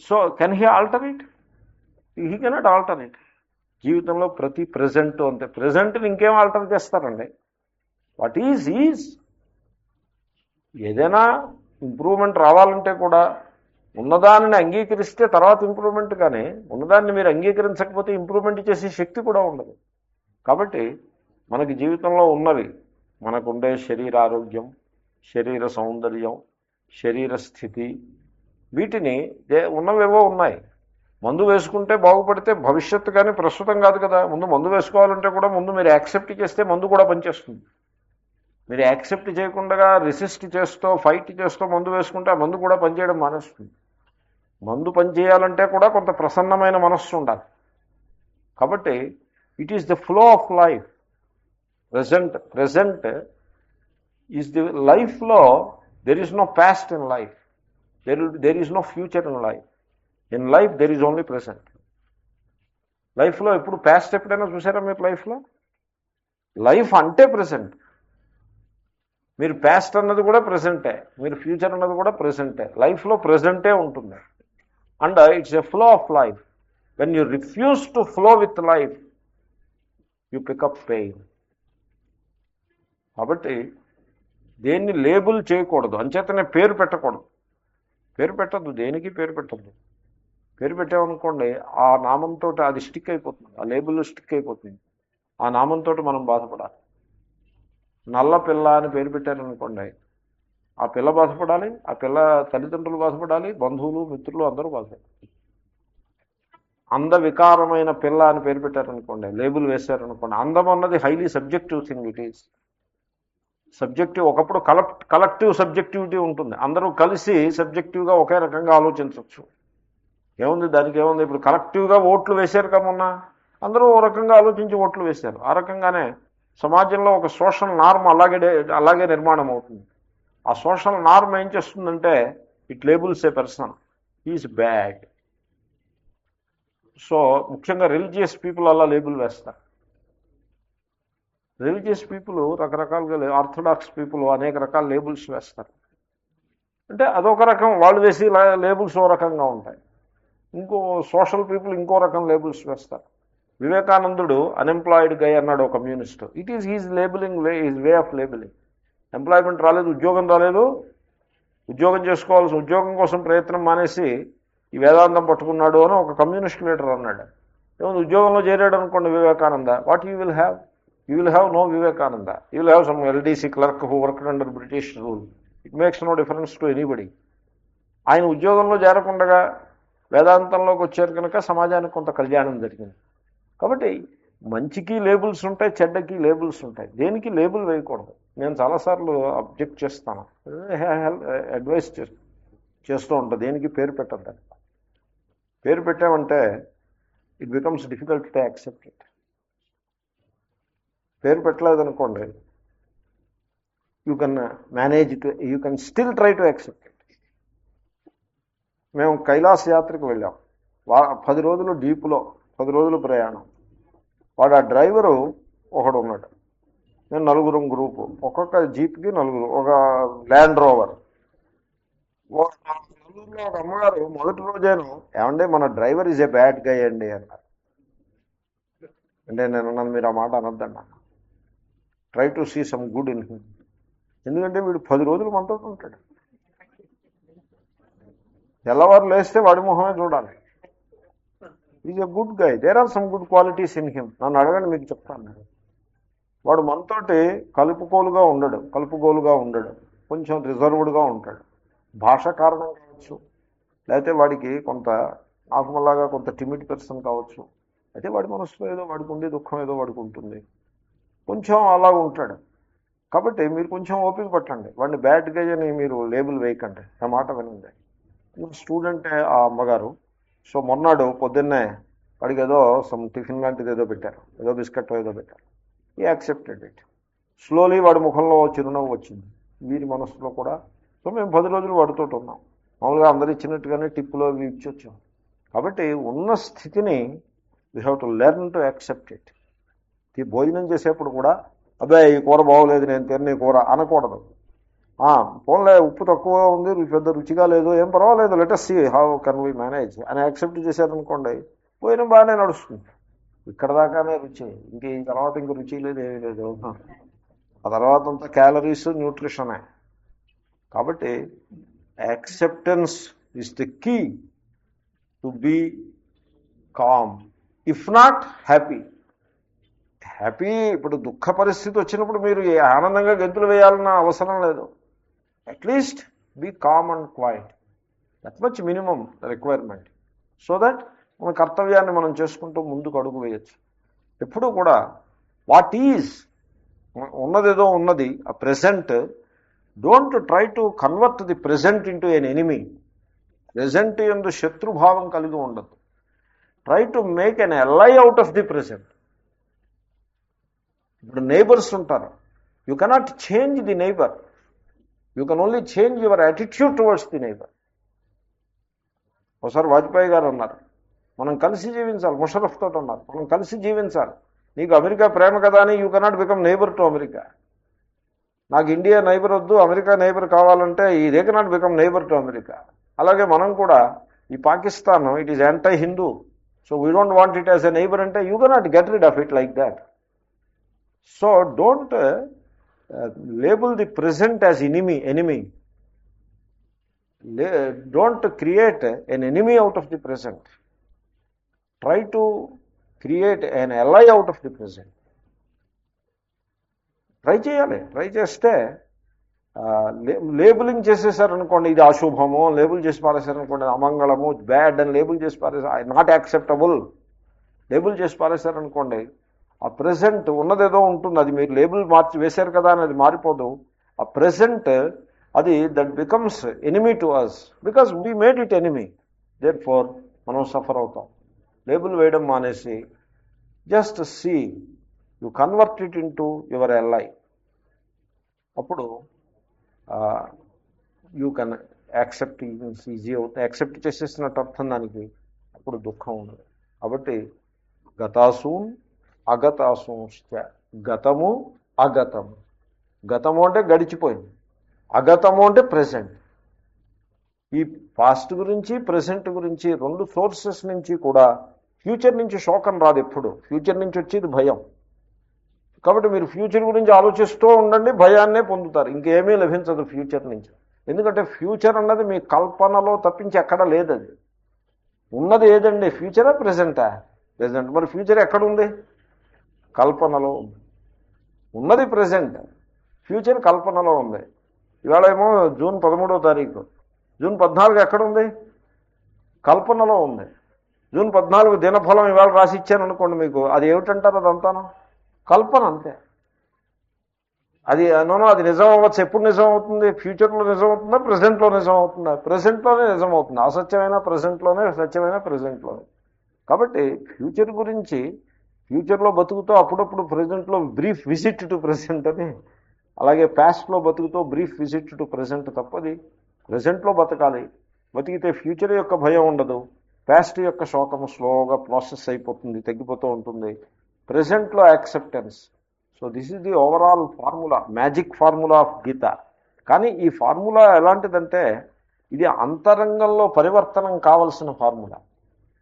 So can he alter it? He cannot alter it. జీవితంలో ప్రతి ప్రజెంట్ అంతే. ప్రజెంట్ని ఇంకేం ఆల్టర్ చేస్తారండి? What is is. ఏదైనా ఇంప్రూవ్మెంట్ రావాలంటే కూడా ఉన్నదాన్ని అంగీకరిస్తే తర్వాత ఇంప్రూవ్మెంట్, కానీ ఉన్నదాన్ని మీరు అంగీకరించకపోతే ఇంప్రూవ్మెంట్ చేసే శక్తి కూడా ఉండదు. కాబట్టి మనకి జీవితంలో ఉన్నవి, మనకుండే శరీర ఆరోగ్యం, శరీర సౌందర్యం, శరీర స్థితి, వీటిని ఉన్నవేవో ఉన్నాయి. మందు వేసుకుంటే బాగుపడితే భవిష్యత్తు కానీ ప్రస్తుతం కాదు కదా. ముందు మందు వేసుకోవాలంటే కూడా ముందు మీరు యాక్సెప్ట్ చేస్తే మందు కూడా పనిచేస్తుంది. మీరు యాక్సెప్ట్ చేయకుండా రెసిస్ట్ చేస్తూ ఫైట్ చేస్తూ మందు వేసుకుంటే ఆ మందు కూడా పనిచేయడం మానేస్తుంది. మందు పనిచేయాలంటే కూడా కొంత ప్రసన్నమైన మనస్సు ఉండాలి. కాబట్టి it is the flow of life. Present is the లైఫ్లో. There is no past in life, there is no future in life. In life there is only present. లైఫ్లో ఎప్పుడు పాస్ట్ ఎప్పుడైనా చూసారా మీరు? లైఫ్లో లైఫ్ అంటే ప్రెజెంట్. మీరు పాస్ట్ అన్నది కూడా ప్రెజెంటే, మీరు ఫ్యూచర్ అన్నది కూడా ప్రెజెంటే. లైఫ్లో ప్రెజెంటే ఉంటుంది. And it's a flow of life. When you refuse to flow with life, you pick up pain. కాబట్టి దేన్ని లేబుల్ చేయకూడదు, అంచేతనే పేరు పెట్టకూడదు. పేరు పెట్టద్దు, దేనికి పేరు పెట్టద్దు. పేరు పెట్టామనుకోండి, ఆ నామంతో అది స్టిక్ అయిపోతుంది, ఆ లేబుల్ స్టిక్ అయిపోతుంది. ఆ నామంతో మనం బాధపడాలి. నల్ల పిల్ల అని పేరు పెట్టారనుకోండి, ఆ పిల్ల బాధపడాలి, ఆ పిల్ల తల్లిదండ్రులు బాధపడాలి, బంధువులు మిత్రులు అందరూ బాధపడాలి. అందవికారమైన పిల్ల అని పేరు పెట్టారనుకోండి, లేబుల్ వేశారనుకోండి, అందం అన్నది highly subjective thing. It is subjective. ఒకప్పుడు కలెక్టివ్ సబ్జెక్టివిటీ ఉంటుంది, అందరూ కలిసి సబ్జెక్టివ్గా ఒకే రకంగా ఆలోచించవచ్చు. ఏముంది దానికి, ఏముంది? ఇప్పుడు కలెక్టివ్గా ఓట్లు వేశారు కమన్నా, అందరూ ఓ రకంగా ఆలోచించి ఓట్లు వేశారు. ఆ రకంగానే సమాజంలో ఒక సోషల్ నార్మ్ అలాగే నిర్మాణం అవుతుంది. ఆ సోషల్ నార్మ్ ఏం చేస్తుందంటే, it labels A person is bad, so ముఖ్యంగా రిలీజియస్ పీపుల్ అలా లేబుల్ వేస్తారు. రిలీజియస్ పీపుల్ రకరకాలుగా ఆర్థడాక్స్ పీపుల్ అనేక రకాల లేబుల్స్ వేస్తారు. అంటే అదొక రకం, వాళ్ళు వేసి లేబుల్స్ ఓ రకంగా ఉంటాయి. ఇంకో సోషల్ పీపుల్ ఇంకో రకం లేబుల్స్ వేస్తారు. వివేకానందుడు అన్ఎంప్లాయిడ్ గై అన్నాడు ఒక communist. It is his labeling is way of labeling. Employment రాలేదు, ఉద్యోగం రాలేదు, ఉద్యోగం చేసుకోవాల్సి ఉద్యోగం కోసం ప్రయత్నం మానేసి ఈ వేదాంతం పట్టుకున్నాడు అని ఒక కమ్యూనిస్ట్ లీడర్ అన్నాడు. ఏమో ఉద్యోగంలో చేరాడు అనుకోండి Vivekananda, what you will have? You will have no Vivekananda. You will have some LDC clerk who worked under British rule. It makes no difference to anybody. ఆయన ఉద్యోగంలో చేరకుండా వేదాంతంలోకి వచ్చారు కనుక సమాజానికి కొంత కళ్యాణం జరిగింది. కాబట్టి మంచికి లేబుల్స్ ఉంటాయి, చెడ్డకి లేబుల్స్ ఉంటాయి. దేనికి లేబుల్ వేయకూడదు. నేను చాలాసార్లు అబ్జెక్ట్ చేస్తాను, అడ్వైస్ చేస్తూ ఉంటాను, దేనికి పేరు పెట్టద్దు. పేరు పెట్టామంటే it becomes difficult to accept it. పేరు పెట్టలేదనుకోండి, you can manage to, you can still try to accept it. మేము కైలాస యాత్రకు వెళ్ళాం. 10 రోజులు డీపులో, 10 రోజులు ప్రయాణం. వాడు ఆ డ్రైవరు ఒకడు ఉన్నాడు, నేను నలుగురం గ్రూపు, ఒక్కొక్క జీప్కి నలుగురు, ఒక ల్యాండ్ రోవర్. నలుగురిలో ఒక అమ్మగారు మొదటి రోజేను, ఏమంటే మన driver is a bad guy అండి అన్నారు. అంటే నేను అన్నాను, మీరు ఆ మాట అనొద్దన్నా, try to see some good in him. ఎందుకంటే వీడు 10 రోజులు మనతో ఉంటాడు. తెల్లవారు లేస్తే వాడి మొహమే చూడాలి. Is a good guy, there are some good qualities in him. నన్ను అడగండి, మీకు చెప్తాను. వాడు మనతోటి కలుపుగోలుగా ఉండడు, కొంచెం రిజర్వ్డ్గా ఉంటాడు. భాష కారణం కావచ్చు, లేకపోతే వాడికి కొంత ఆకుమల్లాగా కొంత టిమిడ్ పర్సన్ కావచ్చు. అయితే వాడి మనసులో ఏదో వాడికి ఉండే దుఃఖం ఏదో వాడికి ఉంటుంది, కొంచెం అలాగ ఉంటాడు. కాబట్టి మీరు కొంచెం ఓపిక పట్టండి, వాడిని బ్యాడ్ గై అని మీరు లేబుల్ వేయకండి. ఆ మాట వినండి. స్టూడెంటే ఆ అమ్మగారు. సో మొన్నాడు పొద్దున్నే వాడికి ఏదో సమ్ టిఫిన్ లాంటిది ఏదో పెట్టారు, ఏదో బిస్కెట్ ఏదో పెట్టారు. ఈ యాక్సెప్టెడ్ ఇట్. స్లోలీ వాడి ముఖంలో చిరునవ్వు వచ్చింది, వీరి మనసులో కూడా. సో మేము 10 రోజులు వాడితో ఉన్నాం. మామూలుగా అందరు ఇచ్చినట్టుగానే టిప్పులో అవి ఇచ్చి వచ్చాం. కాబట్టి ఉన్న స్థితిని we have to learn to accept it. ఈ భోజనం చేసేప్పుడు కూడా అబ్బాయి ఈ కూర బాగోలేదు, నేను తిన్న కూర అనకూడదు. పోన్లే ఉప్పు తక్కువ ఉంది, పెద్ద రుచిగా లేదు, ఏం పర్వాలేదు, let us see how can we manage అని యాక్సెప్ట్ చేశారనుకోండి, భోజనం బాగానే నడుస్తుంది. ఇక్కడ దాకానే రుచి, ఇంక ఈ తర్వాత ఇంక రుచి లేదు, ఏమీ లేదు. ఆ తర్వాత అంతా క్యాలరీస్, న్యూట్రిషనే. కాబట్టి acceptance is the key to be calm, if not happy. ఇప్పుడు దుఃఖ పరిస్థితి వచ్చినప్పుడు మీరు ఆనందంగా గెంతులు వేయాలన్న అవసరం లేదు. At least be calm and quiet. That much minimum requirement. So that మన కర్తవ్యాన్ని మనం చేసుకుంటూ ముందుకు అడుగు వేయచ్చు. ఎప్పుడూ కూడా వాట్ ఈజ్ ఉన్నదేదో ఉన్నది, ఆ present. Don't try to convert the present into an enemy. Present ఎందు శత్రుభావం కలిగి ఉండదు. Try to make an ally out of the present. ఇప్పుడు నైబర్స్ ఉంటారు, you cannot change the neighbour, you can only change your attitude towards the neighbour. ఒకసారి వాజ్పేయి గారు అన్నారు, మనం కలిసి జీవించాలి. ముషరఫ్ తోటి అన్నారు, మనం కలిసి జీవించాలి. నీకు అమెరికా ప్రేమ కదా అని you cannot become neighbour to America. నాకు ఇండియా నైబర్ వద్దు, అమెరికా నైబర్ కావాలంటే ఈ they cannot become neighbour to America. అలాగే మనం కూడా ఈ Pakistan, it is anti Hindu, so we don't want it as a neighbour అంటే you cannot get rid of it like that. So don't label the present as enemy. Don't create an enemy out of the present. Try to create an ally out of the present. Try చేయాలి. ట్రై చేస్తే లేబులింగ్ చేసేసారనుకోండి, ఇది అశుభము లేబుల్ చేసి పారేశారనుకోండి, అమంగళము, బ్యాడ్ అని లేబుల్ చేసి పారేసారు, నాట్ యాక్సెప్టబుల్ లేబుల్ చేసి పారేశారనుకోండి, ఆ ప్రెజెంట్ ఉన్నదేదో ఉంటుంది, అది మీరు లేబుల్ మార్చి వేశారు కదా అని అది మారిపోదు. ఆ ప్రెజెంట్ అది that becomes enemy to us because we made it enemy. Therefore మనం సఫర్ అవుతాం. లేబుల్ వేయడం మానేసి just see, you convert it into your ally. అప్పుడు యూ కెన్ యాక్సెప్ట్ ఈజీ అవుతుంది. యాక్సెప్ట్ చేసేసినట్టు అర్థం దానికి. అప్పుడు దుఃఖం ఉండదు. కాబట్టి గతాసూన్ అగతాసూంశ్చ, గతము అగతము. గతము అంటే గడిచిపోయింది, అగతము అంటే ప్రెసెంట్. ఈ పాస్ట్ గురించి ప్రెసెంట్ గురించి రెండు సోర్సెస్ నుంచి కూడా ఫ్యూచర్ నుంచి శోకం రాదు ఎప్పుడు. ఫ్యూచర్ నుంచి వచ్చేది భయం. కాబట్టి మీరు ఫ్యూచర్ గురించి ఆలోచిస్తూ ఉండండి, భయాన్నే పొందుతారు, ఇంకేమీ లభించదు ఫ్యూచర్ నుంచి. ఎందుకంటే ఫ్యూచర్ అన్నది మీ కల్పనలో తప్పించి ఎక్కడా లేదది. ఉన్నది ఏదండి, ఫ్యూచరా ప్రెసెంటా? ప్రెసెంట్. మరి ఫ్యూచర్ ఎక్కడుంది? కల్పనలో ఉంది. ఉన్నది ప్రెసెంట్, ఫ్యూచర్ కల్పనలో ఉంది. ఇవాళ ఏమో జూన్ 13వ తారీఖు, జూన్ 14 ఎక్కడుంది? కల్పనలో ఉంది. జూన్ 14 దినఫలం ఇవాళ రాసి ఇచ్చాను మీకు, అది ఏమిటంటారు? అదంతాను కల్పన, అంతే. అది అది నిజం అవ్వచ్చు. ఎప్పుడు నిజం అవుతుంది? ఫ్యూచర్లో నిజం అవుతుందా, ప్రెసెంట్లో నిజం అవుతుందా? ప్రెసెంట్లోనే నిజం అవుతుంది. అసత్యమైన ప్రెసెంట్లోనే, సత్యమైన ప్రెసెంట్లోనే. కాబట్టి ఫ్యూచర్ గురించి, ఫ్యూచర్లో బతుకుతూ అప్పుడప్పుడు ప్రెసెంట్లో బ్రీఫ్ విజిట్ టు ప్రెసెంట్ అని, అలాగే పాస్ట్లో బతుకుతూ బ్రీఫ్ విజిట్ టు ప్రెసెంట్ తప్పది. ప్రెసెంట్లో బతకాలి. బతికితే ఫ్యూచర్ యొక్క భయం ఉండదు, పాస్ట్ యొక్క శోకము స్లోగా ప్రాసెస్ అయిపోతుంది, తగ్గిపోతూ ఉంటుంది. ప్రెసెంట్లో acceptance. So this is the overall formula, magic formula of Gita. కానీ ఈ ఫార్ములా ఎలాంటిదంటే, ఇది అంతరంగంలో పరివర్తనం కావలసిన ఫార్ములా.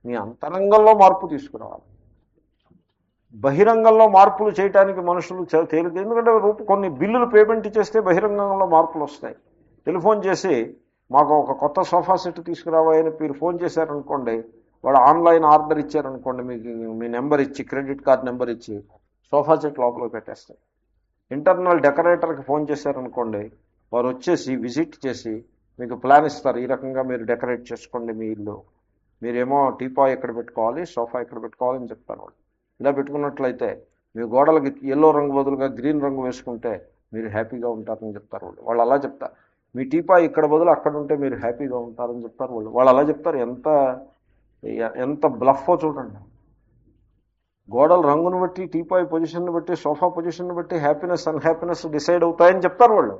మీ అంతరంగంలో మార్పు తీసుకురావాలి. బహిరంగంలో మార్పులు చేయడానికి మనుషులు తేలిక. ఎందుకంటే కొన్ని బిల్లులు పేమెంట్ చేస్తే బహిరంగంలో మార్పులు వస్తాయి. టెలిఫోన్ చేసి మాకు ఒక కొత్త సోఫా సెట్ తీసుకురావాలని మీరు ఫోన్ చేశారనుకోండి, వాడు ఆన్లైన్ ఆర్డర్ ఇచ్చారనుకోండి, మీకు మీ నెంబర్ ఇచ్చి, క్రెడిట్ కార్డ్ నెంబర్ ఇచ్చి సోఫా సెట్ లోపల పెట్టేస్తారు. ఇంటర్నల్ డెకరేటర్కి ఫోన్ చేశారనుకోండి, వారు వచ్చేసి విజిట్ చేసి మీకు ప్లాన్ ఇస్తారు, ఈ రకంగా మీరు డెకరేట్ చేసుకోండి మీ ఇల్లు, మీరేమో టీపాయ్ ఎక్కడ పెట్టుకోవాలి, సోఫా ఎక్కడ పెట్టుకోవాలని చెప్తారు వాళ్ళు. ఇలా పెట్టుకున్నట్లయితే మీ గోడలకి ఎల్లో రంగు బదులుగా గ్రీన్ రంగు వేసుకుంటే మీరు హ్యాపీగా ఉంటారని చెప్తారు వాళ్ళు. వాళ్ళు అలా చెప్తారు. మీ టీపాయ్ ఇక్కడ బదులు అక్కడ ఉంటే మీరు హ్యాపీగా ఉంటారని చెప్తారు వాళ్ళు. వాళ్ళు అలా చెప్తారు. ఎంత బ్లఫో చూడండి. గోడల రంగును బట్టి, టీపాయ్ పొజిషన్ని బట్టి, సోఫా పొజిషన్ని బట్టి హ్యాపీనెస్ అన్హ్యాపీనెస్ డిసైడ్ అవుతాయని చెప్తారు వాళ్ళు.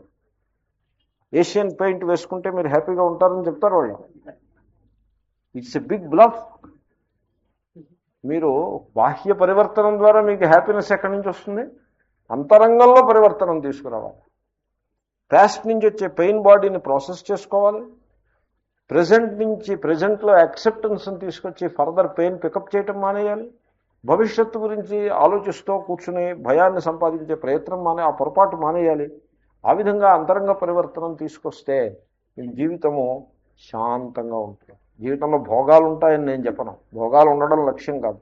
ఏషియన్ పెయింట్ వేసుకుంటే మీరు హ్యాపీగా ఉంటారని చెప్తారు వాళ్ళు. It's a big bluff. మీరు బాహ్య పరివర్తనం ద్వారా మీకు హ్యాపీనెస్ ఎక్కడి నుంచి వస్తుంది? అంతరంగంలో పరివర్తనం తీసుకురావాలి. పాస్ట్ నుంచి వచ్చే పెయిన్ బాడీని ప్రాసెస్ చేసుకోవాలి. ప్రెజెంట్ నుంచి, ప్రెజెంట్లో యాక్సెప్టెన్స్ని తీసుకొచ్చి ఫర్దర్ పెయిన్ పికప్ చేయటం మానేయాలి. భవిష్యత్తు గురించి ఆలోచిస్తూ కూర్చుని భయాన్ని సంపాదించే ప్రయత్నం ఆ పొరపాటు మానేయాలి. ఆ విధంగా అంతరంగ పరివర్తనం తీసుకొస్తే మీ జీవితము శాంతంగా ఉంటుంది. జీవితంలో భోగాలు ఉంటాయని నేను చెప్పను, భోగాలు ఉండడం లక్ష్యం కాదు,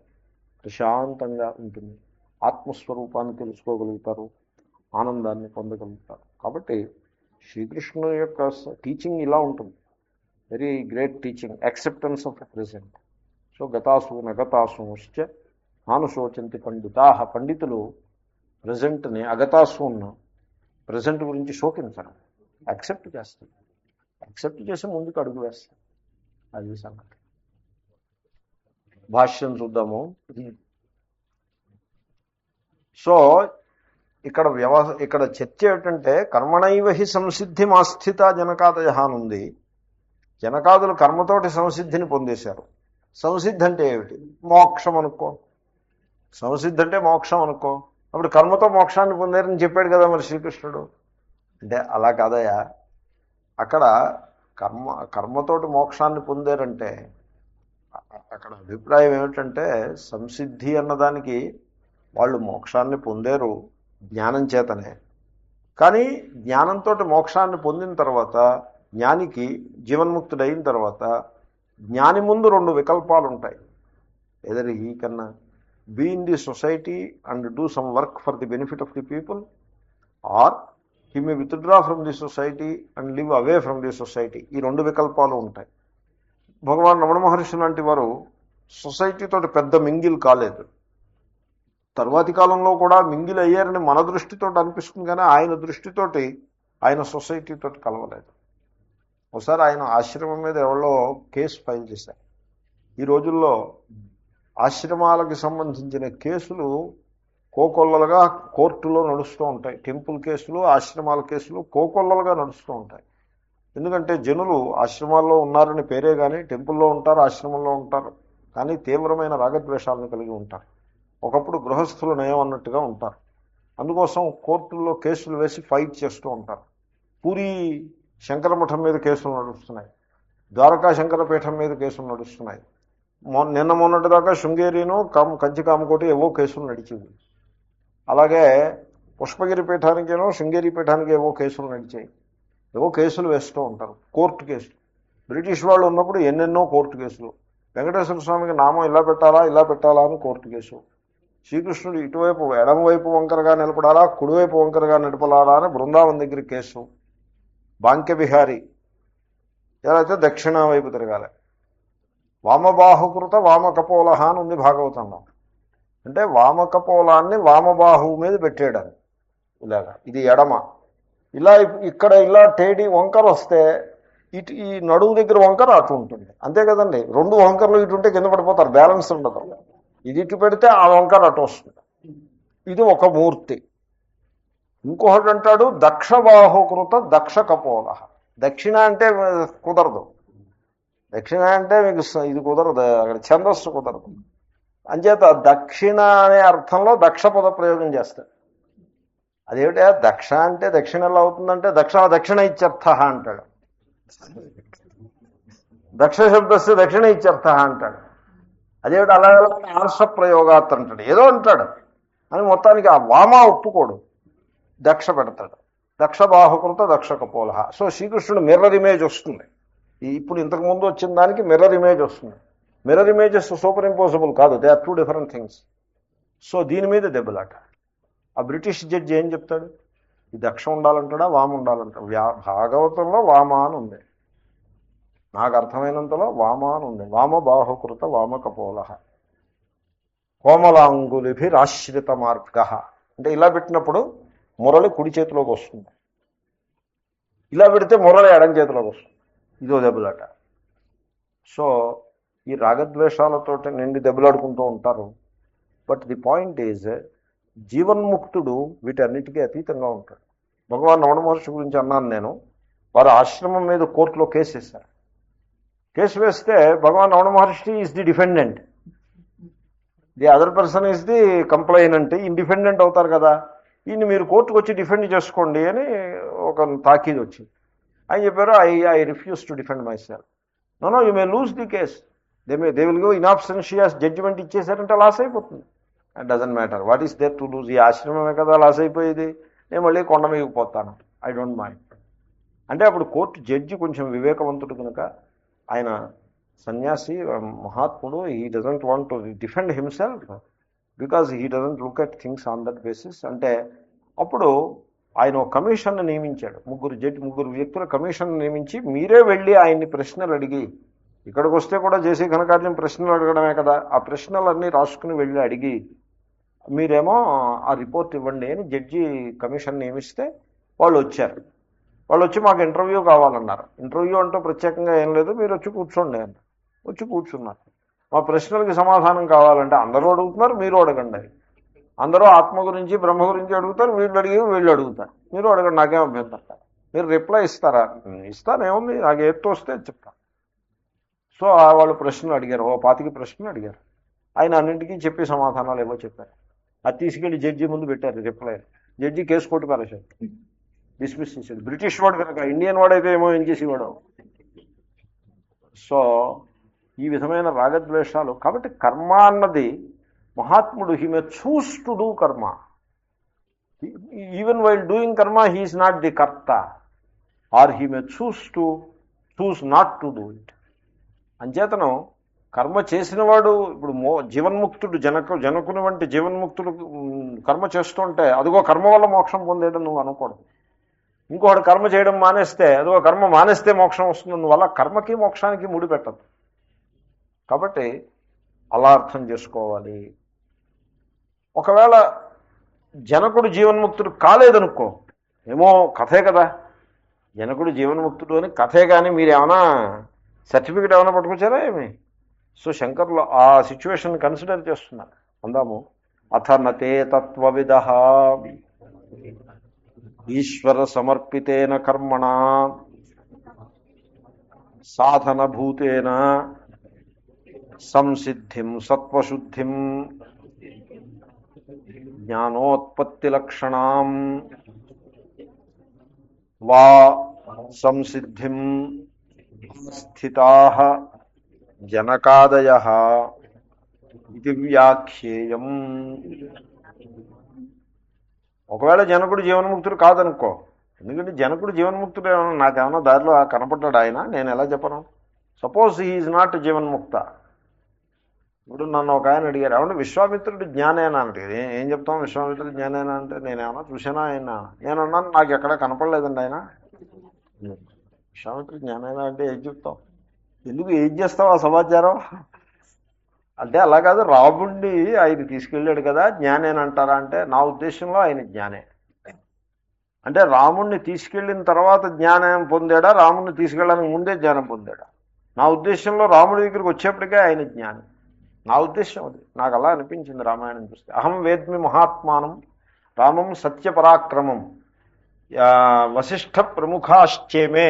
ప్రశాంతంగా ఉంటుంది. ఆత్మస్వరూపాన్ని తెలుసుకోగలుగుతారు, ఆనందాన్ని పొందగలుగుతారు. కాబట్టి శ్రీకృష్ణుని యొక్క టీచింగ్ ఇలా ఉంటుంది. Very great teaching, acceptance of present. So గతాసు నగతాసుశ్చ నానుశోచంతి పండితా. పండితులు ప్రజెంట్ని, అగతాసును, ప్రజెంట్ గురించి శోకించరు, యాక్సెప్ట్ చేస్తారు. యాక్సెప్ట్ చేసి ముందుకు అడుగు వేస్తారు. అది సంగతి. భాష్యం చూద్దాము. సో ఇక్కడ చర్చ ఏమిటంటే, కర్మణైవ హి సంసిద్ధి మాస్థిత జనకాదయ అని ఉంది. జనకాదులు కర్మతోటి సంసిద్ధిని పొందేశారు. సంసిద్ధి అంటే ఏమిటి? మోక్షం అనుకో. సంసిద్ధి అంటే మోక్షం అనుకో. అప్పుడు కర్మతో మోక్షాన్ని పొందారని చెప్పాడు కదా మరి శ్రీకృష్ణుడు. అంటే అలా కాదయా, అక్కడ కర్మతోటి మోక్షాన్ని పొందారంటే అక్కడ అభిప్రాయం ఏమిటంటే, సంసిద్ధి అన్నదానికి వాళ్ళు మోక్షాన్ని పొందారు జ్ఞానం చేతనే. కానీ జ్ఞానంతో మోక్షాన్ని పొందిన తర్వాత, జ్ఞానికి జీవన్ముక్తుడైన తర్వాత, జ్ఞాని ముందు రెండు వికల్పాలు ఉంటాయి. Either he can be in the society and do some work for the benefit of the people, or he may withdraw from the society and live away from the society. ఈ రెండు వికల్పాలు ఉంటాయి. భగవాన్ రమణ మహర్షి లాంటి వారు సొసైటీతో పెద్ద మింగిల్ కాలేదు. తర్వాతి కాలంలో కూడా మింగిల్ అయ్యారని మన దృష్టితో అనిపిస్తుంది, కానీ ఆయన దృష్టితోటి ఆయన సొసైటీతో కలవలేదు. ఒకసారి ఆయన ఆశ్రమం మీద ఎవరో కేసు ఫైల్ చేశారు. ఈ రోజుల్లో ఆశ్రమాలకు సంబంధించిన కేసులు కోకొల్లలుగా కోర్టులో నడుస్తూ ఉంటాయి. టెంపుల్ కేసులు, ఆశ్రమాల కేసులు కోకొల్లలుగా నడుస్తూ ఉంటాయి. ఎందుకంటే జనులు ఆశ్రమాల్లో ఉన్నారని పేరే కానీ టెంపుల్లో ఉంటారు, ఆశ్రమంలో ఉంటారు. కానీ తీవ్రమైన రాగద్వేషాలను కలిగి ఉంటారు. ఒకప్పుడు గృహస్థులు నయం అన్నట్టుగా ఉంటారు. అందుకోసం కోర్టుల్లో కేసులు వేసి ఫైట్ చేస్తూ ఉంటారు. పూరి శంకర మఠం మీద కేసులు నడుస్తున్నాయి, ద్వారకా శంకర పీఠం మీద కేసులు నడుస్తున్నాయి. నిన్న మొన్నటి దాకా శృంగేరిను కంచి కామకోటి ఏవో కేసులు నడిచేవి. అలాగే పుష్పగిరి పీఠానికేనో శృంగేరి పీఠానికి ఏవో కేసులు నడిచాయి. ఏవో కేసులు వేస్తూ ఉంటారు, కోర్టు కేసులు. బ్రిటిష్ వాళ్ళు ఉన్నప్పుడు ఎన్నెన్నో కోర్టు కేసులు. వెంకటేశ్వర స్వామికి నామం ఇలా పెట్టాలా అని కోర్టు కేసు. శ్రీకృష్ణుడు ఇటువైపు ఎడమవైపు వంకరగా నిలబడాలా, కుడివైపు వంకరగా నిలబడాలా అని బృందావన్ దగ్గర కేసు. బాంకె బిహారీ ఎలా అయితే దక్షిణ వైపు తిరగాలి. వామబాహుకృత వామకపోలహ అని ఉంది భాగవతంలో. అంటే వామకపోలాన్ని వామబాహువు మీద పెట్టేయడం ఇలాగా, ఇది ఎడమ. ఇలా ఇక్కడ ఇలా టేడి వంకర వస్తే ఇటు ఈ నడువు దగ్గర వంకర అటు ఉంటుంది, అంతే కదండి. రెండు వంకరలు ఇటు ఉంటే కింద పడిపోతారు, బ్యాలెన్స్ ఉండదు. ఇది ఇటు పెడితే ఆ వంకర అటు వస్తుంది. ఇది ఒక మూర్తి. ఇంకొకటి అంటాడు దక్షబాహుకృత దక్ష కపోల. దక్షిణ అంటే కుదరదు, దక్షిణ అంటే మీకు ఇది కుదరదు, అక్కడ ఛందస్సు కుదరదు. అంచేత దక్షిణ అనే అర్థంలో దక్ష పద ప్రయోగం చేస్తాడు. అదేమిటా దక్ష అంటే దక్షిణ ఎలా అవుతుందంటే దక్షిణ ఇత్యర్థ అంటాడు. దక్ష శబ్దస్సు దక్షిణ ఇత్యర్థ అంటాడు. అదేమిటి అలా ఆర్ష ప్రయోగాత్ అంటాడు, ఏదో అంటాడు అని. మొత్తానికి ఆ వామ ఒప్పుకోడు, దక్ష పెడతాడు. దక్ష బాహుకృత దక్ష కపోల. సో శ్రీకృష్ణుడు మిర్రర్ ఇమేజ్ వస్తుంది. ఇప్పుడు ఇంతకుముందు వచ్చిన దానికి మిర్రర్ ఇమేజ్ వస్తుంది. మిర్రర్ ఇమేజెస్ సూపర్ ఇంపాసిబుల్ కాదు, they are two different things. So దీని మీద దెబ్బలాట. ఆ బ్రిటిష్ జడ్జి ఏం చెప్తాడు, ఈ దక్ష ఉండాలంటాడా వామ ఉండాలంటాడు. భాగవతంలో వామ అని ఉంది, నాకు అర్థమైనంతలో వామ అని ఉంది. వామ బాహుకృత వామ కపోల కోమలాంగులిభిరాశ్రిత మార్గ అంటే ఇలా పెట్టినప్పుడు మురళి కుడి చేతిలోకి వస్తుంది, ఇలా పెడితే మురళి ఎడం చేతిలోకి వస్తుంది. ఇదో దెబ్బలాట. సో ఈ రాగద్వేషాలతో నిండి దెబ్బలాడుకుంటూ ఉంటారు. బట్ ది పాయింట్ ఈజ్ జీవన్ముక్తుడు వీటన్నిటికీ అతీతంగా ఉంటాడు. భగవాన్ రమణ మహర్షి గురించి అన్నాను నేను. వారు ఆశ్రమం మీద కోర్టులో కేసు వేశారు. కేసు వేస్తే Bhagavan Ramana Maharshi is the defendant, the other person is the complainant. Independent అవుతారు కదా, ఈయన్ని మీరు కోర్టుకు వచ్చి డిఫెండ్ చేసుకోండి అని ఒక తాకీదు వచ్చింది. ఆయన చెప్పారు, I refuse to defend myself. No you may lose the case. They will go in absentia judgement ఇచ్చేసారంటే లాస్ అయిపోతుంది. And doesn't matter what is there to lose. ఈ ఆశ్రమమే కదా లాస్ అయిపోయేది, నేను మళ్ళీ కొండ మీదకి పోతాను, ఐ డోంట్ మైండ్. అంటే అప్పుడు కోర్టు జడ్జి కొంచెం వివేకవంతుడు కనుక, ఆయన సన్యాసి మహాత్ముడు, he doesn't want to defend himself because he doesn't look at things on that basis. అంటే అప్పుడు ఆయన ఒక కమిషన్ను నియమించాడు. ముగ్గురు వ్యక్తుల కమిషన్ నియమించి, మీరే వెళ్ళి ఆయన్ని ప్రశ్నలు అడిగి, ఇక్కడికి వస్తే కూడా చేసే ఘనకార్యం ప్రశ్నలు అడగడమే కదా, ఆ ప్రశ్నలన్నీ రాసుకుని వెళ్ళి అడిగి మీరేమో ఆ రిపోర్ట్ ఇవ్వండి అని జడ్జి కమిషన్ నియమిస్తే వాళ్ళు వచ్చారు. వాళ్ళు వచ్చి మాకు ఇంటర్వ్యూ కావాలన్నారు. ఇంటర్వ్యూ అంటూ ప్రత్యేకంగా ఏం లేదు, మీరు వచ్చి కూర్చోండి అని. వచ్చి కూర్చున్నారు. మా ప్రశ్నలకి సమాధానం కావాలంటే అందరూ అడుగుతున్నారు, మీరు అడగండి. అందరూ ఆత్మ గురించి బ్రహ్మ గురించి అడుగుతారు, వీళ్ళు అడుగుతారు, మీరు అడగండి, నాకేం అభ్యంతరం. మీరు రిప్లై ఇస్తారా? ఇస్తానేముంది, నాకు ఏదో వస్తే చెప్తాను. సో వాళ్ళు ప్రశ్నలు అడిగారు, 25 ప్రశ్నలు అడిగారు. ఆయన అన్నింటికీ చెప్పి సమాధానాలు ఏవో చెప్పారు. అది తీసుకెళ్ళి జడ్జి ముందు పెట్టారు రిప్లై. జడ్జి కేసు కొట్టి పారేశాడు, డిస్మిస్ చేశాడు. బ్రిటిష్ వాడు కనుక, ఇండియన్ వాడైతే ఏమో ఏం చేసేవాడు. సో ఈ విధమైన రాగద్వేషాలు. కాబట్టి కర్మ అన్నది మహాత్ముడు, he may choose to do karma. Even while doing karma he is not the karta, or he may choose not to do it. అంచేతనం కర్మ చేసినవాడు, ఇప్పుడు జీవన్ముక్తుడు జనకుని వంటి జీవన్ముక్తుడు కర్మ చేస్తుంటే అదిగో కర్మ వల్ల మోక్షం పొందేయడం నువ్వు అనకూడదు. ఇంకొకటి కర్మ చేయడం మానేస్తే అదిగో కర్మ మానేస్తే మోక్షం వస్తుంది, నువ్వు అలా కర్మకి మోక్షానికి ముడిపెట్టదు. కాబట్టి అలా అర్థం చేసుకోవాలి. ఒకవేళ జనకుడు జీవన్ముక్తుడు కాలేదనుకో, ఏమో కథే కదా, జనకుడు జీవన్ముక్తుడు అని కథే, కానీ మీరు ఏమైనా సర్టిఫికెట్ ఏమైనా పట్టుకొచ్చారా ఏమి? సో శంకర్లు ఆ సిచ్యువేషన్ కన్సిడర్ చేస్తున్నారు. అందాము, అథ నతే తత్వవిద ఈశ్వర సమర్పితేన కర్మణ సాధనభూతేన సంసిద్ధిం సత్వశుద్ధిం జ్ఞానోత్పత్తిలక్షణాం వా సంసిద్ధిం స్థితాః జనకాదయః ఇది వ్యాఖ్యేయం. ఒకవేళ జనకుడు జీవన్ముక్తుడు కాదనుకో, ఎందుకంటే జనకుడు జీవన్ముక్తుడు ఏమన్నా నాకేమన్నా దారిలో కనపడ్డాడు ఆయన, నేను ఎలా చెప్పను? Suppose he is not jivanmukta. ఇప్పుడు నన్ను ఒక ఆయన అడిగారు, ఏమంటే విశ్వామిత్రుడు జ్ఞానేనా అంటే, ఏం చెప్తాం విశ్వామిత్రుడు జ్ఞానేనా అంటే, నేనేమన్నా చూసానా ఆయన? నేను అన్నాను, నాకు ఎక్కడ కనపడలేదండి ఆయన. విశ్వామిత్రుడు జ్ఞానేనా అంటే ఏం చెప్తాం? ఎందుకు ఏం చేస్తావు ఆ సమాచారం అంటే? అలా కాదు, రాముడిని ఆయన తీసుకెళ్ళాడు కదా, జ్ఞానేనంటారా అంటే, నా ఉద్దేశంలో ఆయన జ్ఞానే. అంటే రాముణ్ణి తీసుకెళ్ళిన తర్వాత జ్ఞానం పొందాడా, రాముణ్ణి తీసుకెళ్ళడానికి ముందే జ్ఞానం పొందాడా? నా ఉద్దేశంలో రాముడి దగ్గరికి వచ్చేప్పటికే ఆయన జ్ఞానం. నా ఉద్దేశం అది, నాకు అలా అనిపించింది రామాయణం చూస్తే. అహం వేద్మి మహాత్మానం రామం సత్యపరాక్రమం వశిష్ఠ ప్రముఖాశ్చేమే